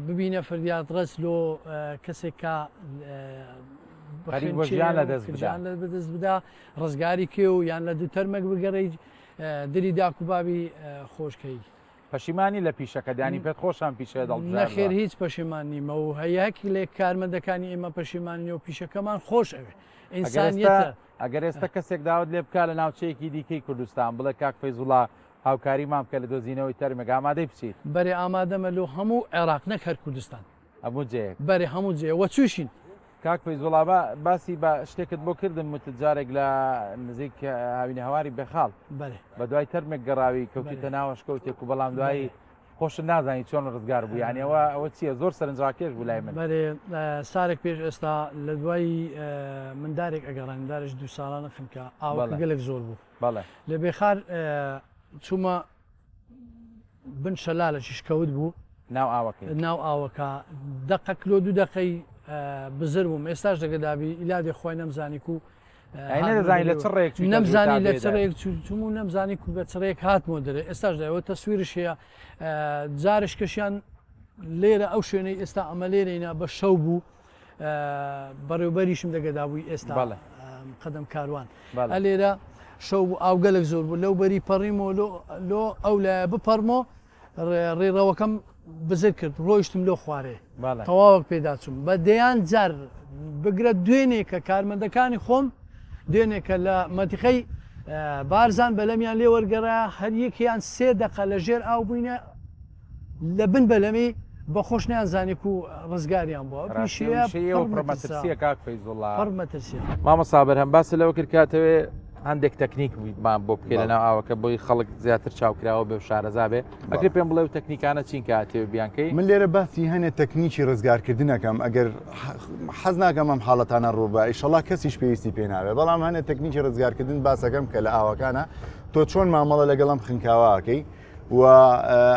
ببینە فردیات ڕست لۆ کەسێکە ژیان لە بەدەست بدا ڕزگاری کێ و یان لە دوو تەرمەک بگەڕی دلی داکوبابی خۆشکەی پەشیمانی لە پیشەکە دانی پێت خۆشان پیشە دڵ نەخێر هیچ پەشیمان نیمە و هەیەکی لێ کارمەندەکانی ئێمە پەشیمانی و پیشەکەمان خۆش ئەوێ ئینسانیەتە ئەگەر ئێستا کەسێک داوت لێ بکە لە ناوچەیەکی دیکەی کوردستان بڵێ کاک فەیزوڵڵا هاوکاریمان بکە لە دۆزینەوەی تەرمێک ئامادەی بچیت بەرێ ئامادەمە لۆ هەموو عێراق نەک هەر کوردستان هەموو جەیەک بەرێ هەموو جێ وە چوشین کاک فەیزوڵڵا باسی بە شتێکت بۆ کردم متجارێک لە نزیک هاوینە هەواری بێخاڵ بە دوای تەرمێک گەڕاوی کەوتیتە ناوەش کەوتێک و بەڵام دوایی خۆشت نازانی چۆن ڕزگار بوو یعنی ئەوە چییە زۆر سەرنجڕاکێش بوو لای من بەرێ سارێک پێش ئێستا لە دوایی مندارێک ئەگەڕان دارش 2 ساڵانە خنکە ئاوە گەلێک زۆر بوو بەڵێ لە بێخار چوومە بن شەلالەی شکەوت بوو ناو ئاوەکە دقە کلۆ 2 دقەی بزر بووم ئێستاش دەگەدابی ئیلادی خۆی نەمزانی و نەمزانی لە چڕێک چوم و نەمزانی و بە چڕێک هاتمەوە دەرێ ئێستاش داەوە تەسویرش هەیە جارش کەشیان لێرە ئەو شوێنەی ئێستا ئەمە لێرەینە بە شەو بوو بەڕێوبەریشم دەگەدابووی ئێستا قەدەم کاروان لێرە شەو بوو ئاوگەلێک زۆر بوو لەو بەری پەڕیمەوە لۆ ئەو لە بپەڕمەوە ڕێڕەوەکەم بزر کرد ڕۆیشتم لۆ خوارێ تەواوەک پێدا چوم بە دەیان جار بگرە دوێنێکە کارمەندەکانی خۆم دوێنێکە لە مەتیقەی بارزان بەلەمیان لێ وەرگەڕا هەر یەکیان 3 دقە لە ژێر ئاو بووینە لە بن بەلەمی بە خۆش نیان زانێک و ڕزگاریان بووە پڕمەترسیە کاک فەیزوڵڵا پڕمەترسیە مامەستا بەرهەم باس لەوە کرد کاتەوێ هەندێک تەکنیکمان بۆ بکەین لەناو ئاوەکە بۆی خەڵک زیاتر چاوکراوە بێ شارەزا بێ ئەگەر پێم بڵێ و تەکنیکانە چین کاتێ بیانکەی من لێرە باسی هەنێ تەکنیکی ڕزگارکردنەکەم ئەگەر حەز ناکەم ئەم حاڵەتانە ڕووبە ئیشەڵا کەسیش پێویستی پێ ناوێ بەڵام هەنێ تەکنیکی ڕزگارکردن باسەکەم کە لە ئاوەکانە تۆ چۆن مامەڵە لەگەڵم خنکاواکەی و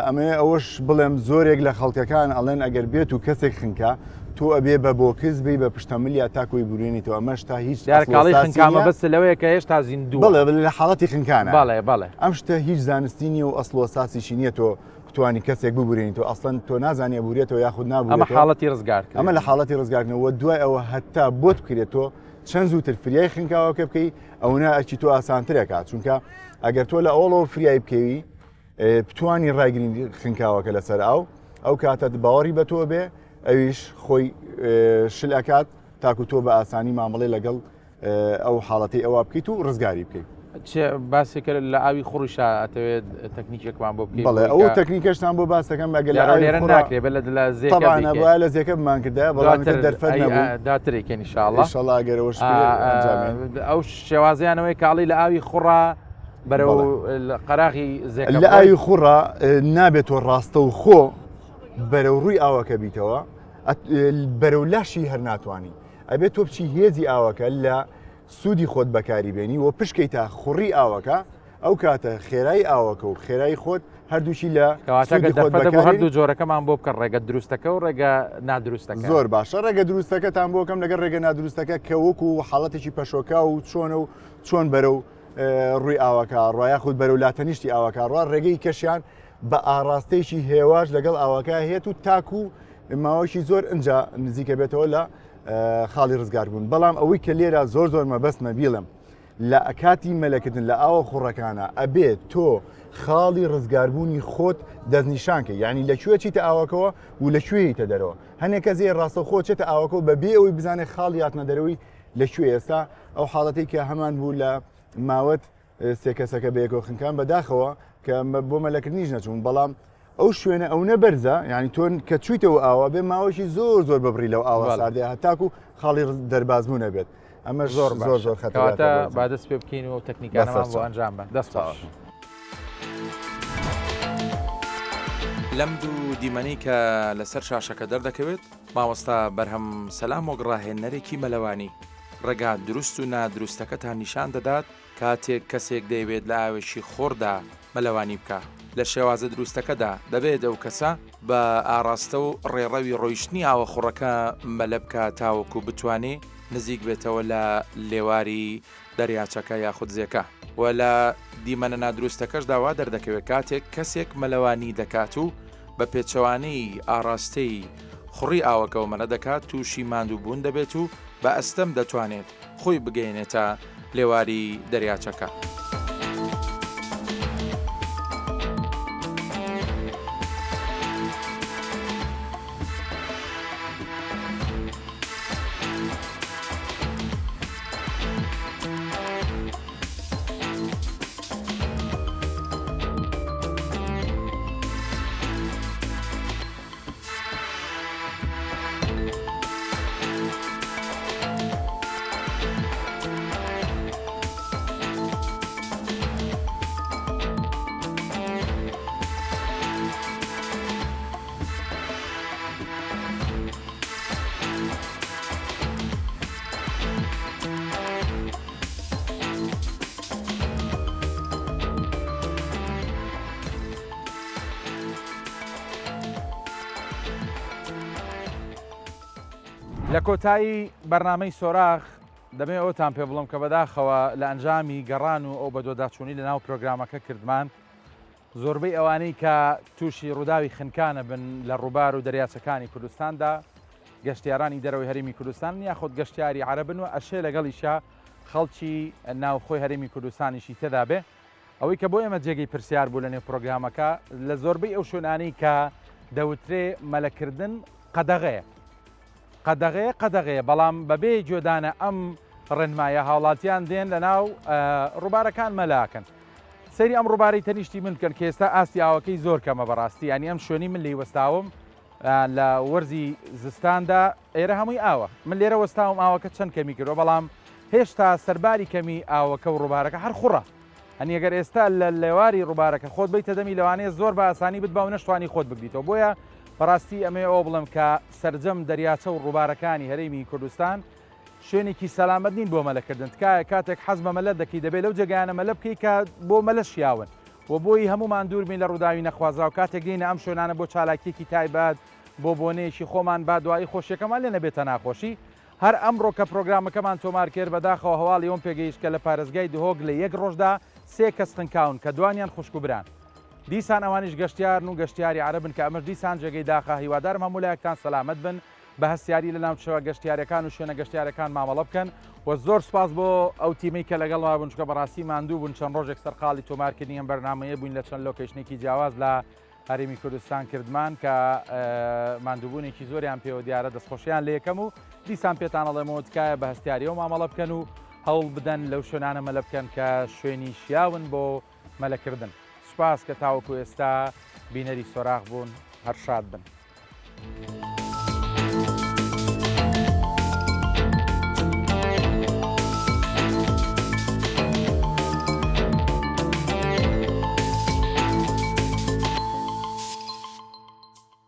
ئەمێ ئەوەش بڵێم زۆرێک لە خەڵکەکان ئەڵێن ئەگەر بێت و کەسێک خنکە تۆ ئەبێ بە بۆکز بی بە پشتەمەلیا تاکۆی بروێنیتەوە ئەمەش تا هیچ کاڵی خنکامە بەس لەوەیە کە هێشتا زیندوو بڵێ لە حاڵەتی خنکانە بەڵێ ئەم شتە هیچ زانستی نیە و ئەسڵ وەساسیشی نییە تۆ توانی کەسێک ببورێنیتەوە ئەسڵەن تۆ نازانێ بورێتەوە یاخود نابوو ئەمە حاڵەتی ڕزگار ئەمە لە حاڵەتی ڕزگارنەوە دوای ئەوە هەتا بۆت بکرێتەوە چەند زووتر فریای خنکاوەکە بکەی ئەوە ئەچی تۆ ئاسانترێکات چونکە ئەگەر تۆ لە ئەوڵەوە فریای بکەوی بتوانی ڕایگرین خنکاوەکە لەسەر ئەو کاتە باوەڕی بە تۆ بێ ئەویش خۆی شلەکات تاکو تۆ بە ئاسانی مامەڵی لەگەڵ ئەو حاڵەتی ئەوە بکەیت و ڕزگاری بکەیت باسێکە لە ئاوی خوڕیشا ئەتەوێت تەکنیکێکمان بۆ بکەیت بڵێ ئەو تەکنیکەشتان بۆ باسەکەم بەگەل ناکرێت بە لە زێکانە بۆ لە زێکە بمان کردە بەڵام دەرفەت نەبوو داترێکێن ئینشاءڵڵا ئەگەرەوەش ئەو شێوازیانەوەی کاڵی لە ئاوی خوڕا بەرەو قەراغی زێک لە ئاوی خوڕا نابێت تۆ ڕاستە و خۆ بەرەو ڕووی ئاوەکە بیتەوە بەرەو لاشی هەر ناتوانانی ئەبێت تۆ بچی هێزی ئاوەکە لە سوودی خۆت بەکاری بێنی و پشکەی تا خوڕی ئاوەکە ئەو کاتە خێرای ئاوەکە و خێرای خۆت هەردووشی لە هەردوو جۆرەکەمان بۆ بکە ڕێگە دروستەکە و ڕێگە نادروستەکە زۆر باشە ڕێگە دروستەکەتان بۆکەم لەگەر ڕێگە نادروستەکە کە وەکو حاڵەتێکی پەشۆکا و چۆنە و چۆن بەرەو ڕووی ئاوەکە ڕایە خود بەرەو لاتەنیشتی ئاوەکە ڕوا ڕێگەی کەشیان بە ئاراستەیەکی هێواش لەگەڵ ئاوەکە هێت و تاکو ماوەشی زۆر ئەنجا نزیکە بێتەوە لە خاڵی ڕزگار بوون بەڵام ئەوەی کە لێرە زۆر مەبەستمە بیڵم لە ئەکاتی مەلەکردن لە ئاوە خوڕەکانە ئەبێت تۆ خاڵی ڕزگاربوونی خۆت دەستنیشانکە یعنی لەکوێ چیتە ئاوەکەوە و لەکوێیتە دەرەوە هەنێک کەسێ ڕاستە خۆ چێتە ئاوەکەەوە بەبێ ئەوەی بزانێت خاڵی هاتنە دەرەوەی لەکوێ ئێستا ئەو حاڵەتی کە هەمان بوو لە ماوەت سێ کەسەکە بەیەکەوە خنکان بەداخەوە کە بۆ مەلەکردنیش نەچوون بەڵام ئەو شوێنە ئەو نەبەرزە یعنی تۆن کە چویتەوە ئاوە بێ ماوەشی زۆر ببڕی لەو ئاوە ساردێ هەتاکو خاڵی دەربازبوو نەبێت ئەمە زۆر خەتەواتە با دەست پێ بکەین و تەکنیکانەمان بۆ ئەنجام بە دەست باش لەم دوو دیمەنەی کە لەسەر شاشەکە دەردەکەوێت مامۆستا بەرهەم سەلام و گڕاهێنەرێکی مەلەوانی ڕێگا دروست و نادروستەکەتان نیشان دەدات کاتێک کەسێک دەیەوێت لە ئاوێشی خۆردا مەلەوانی بکە لە شێوازە دروستەکەدا دەبێت ئەو کەسە بە ئاراستە و ڕێڕەوی ڕۆیشتنی ئاوە خوڕەکە مەلە بکە تاوەکو بتوانێت نزیک بێتەوە لە لێواری دەریاچەکە یاخود زێکە و لە دیمەنە نادروستەکەش داوا دەردەکەوێت کاتێک کەسێک مەلەوانی دەکات و بە پێچەوانەی ئاراستەی خوڕی ئاوەکەەوە مەلە دەکات تووشی ماندوو بوون دەبێت و بە ئەستەم دەتوانێت خۆی بگەینێتە لێواری دەریاچەکە. لە کۆتایی بەرنامەی سۆراخ دەمێ ئەوتان پێ بڵم کە بەداخەوە لە ئەنجامی گەڕان و ئەو بەدۆداچوونی لە ناو پرۆگرامەکە کردمان زۆربەی ئەوانەی کە تووشی ڕووداوی خنکانە بن لە ڕووبار و دەریاچەکانی کوردستاندا گەشتیارانی دەرەوەی هەرێمی کوردستان یاخود گەشتیاری عەرەبن و ئەشێ لەگەڵیشا خەڵکی ناوخۆی هەرێمی کوردستانیشی تێدا بێ ئەوەی کە بۆ ئێمە جێگەی پرسیار بوو لە نێو پرۆگرامەکە لە زۆربەی ئەو شوێنانەی کە دەوترێ مەلەکردن قەدەغەیە بەڵام بەبێ جۆدانە ئەم ڕێنمایە هاوڵاتیان دێن لە ناو ڕووبارەکان مەلاکەن سەیری ئەم ڕووباری تەنیشتی من بکەن کە ئێستا ئاستی ئاوەکەی زۆر کەمە بەڕاستی ینی ئەم شوێنی من لێی وەستاوم لە وەرزی زستاندا ئێرە هەمووی ئاوە من لێرە وەستاوم ئاوەکە چەند کەمی کردەوە بەڵام هێشتا سەرباری کەمی ئاوەکە و ڕووبارەکە هەر خوڕە هەنی ئەگەر ئێستا لە لێواری ڕووبارەکە خۆت بیتە دەمی لەوانەیە زۆر بە ئاسانی بتباو نەشتوانی خۆت بگریتەوە بۆیە بەڕاستی ئەمێ ئەو بڵم کە سەرجەم دەریاچە و ڕووبارەکانی هەرێمی کوردستان شوێنێکی سەلامەت نین بۆ مەلەکردن تکایە کاتێک حەز بە مەلە دەکەی دەبێت لەو جێگایانە مەلە بکەی کە بۆ مەلە شیاون و بۆی هەمومان دوور بین لە ڕووداوی نەخوازا و کاتێک دێنە ئەم شوێنانە بۆ چالاکیێکی تایبەت بۆ بۆنەیەکی خۆمان با دوایی خۆشیەکەمان لێ نەبێتە ناخۆشی هەر ئەمڕۆ کە پرۆگرامەکەمان تۆمار کرد بەداخەوە هەواڵی ئەوم پێگەیشت کە لە پارێزگای دهۆک لە یەک ڕۆژدا 3 کەس خنکاون کە دوانیان خوشک و بران دیسان ئەوانیش گەشتیارن و گەشتیاری عەرەبن کە ئەمەش دیسان جێگەی داخە هیوادارم هەموو لایەکتان سەلامەت بن بە هەستیاری لە ناوچەوە گەشتیارەکان و شوێنە گەشتیارەکان مامەڵە بکەن و زۆر سپاس بۆ ئەو تیمەی کە لەگەڵ بوون چکە بەڕاستی ماندوو بوون چەند ڕۆژێک سەرقاڵی تۆمارکردنی ئەم بەرنامەیە بووین لە چەند لۆکیشنێکی جیاواز لە هەرێمی کوردستان کردمان کە ماندووبوونێکی زۆریان پێوە دیارە دەستخۆشییان لە یەکەم و دیسان پێتان ئەڵێمەوە تکایە بە هەستیاریەوە مامەڵە بکەن و هەوڵ بدەن لەو شوێنانە مەلە بکەن کە شوێنی شیاون بۆ مەلەکردن سپاس کە تاوەکو ئێستا بینەری سۆراغ بوون هەر شاد بن.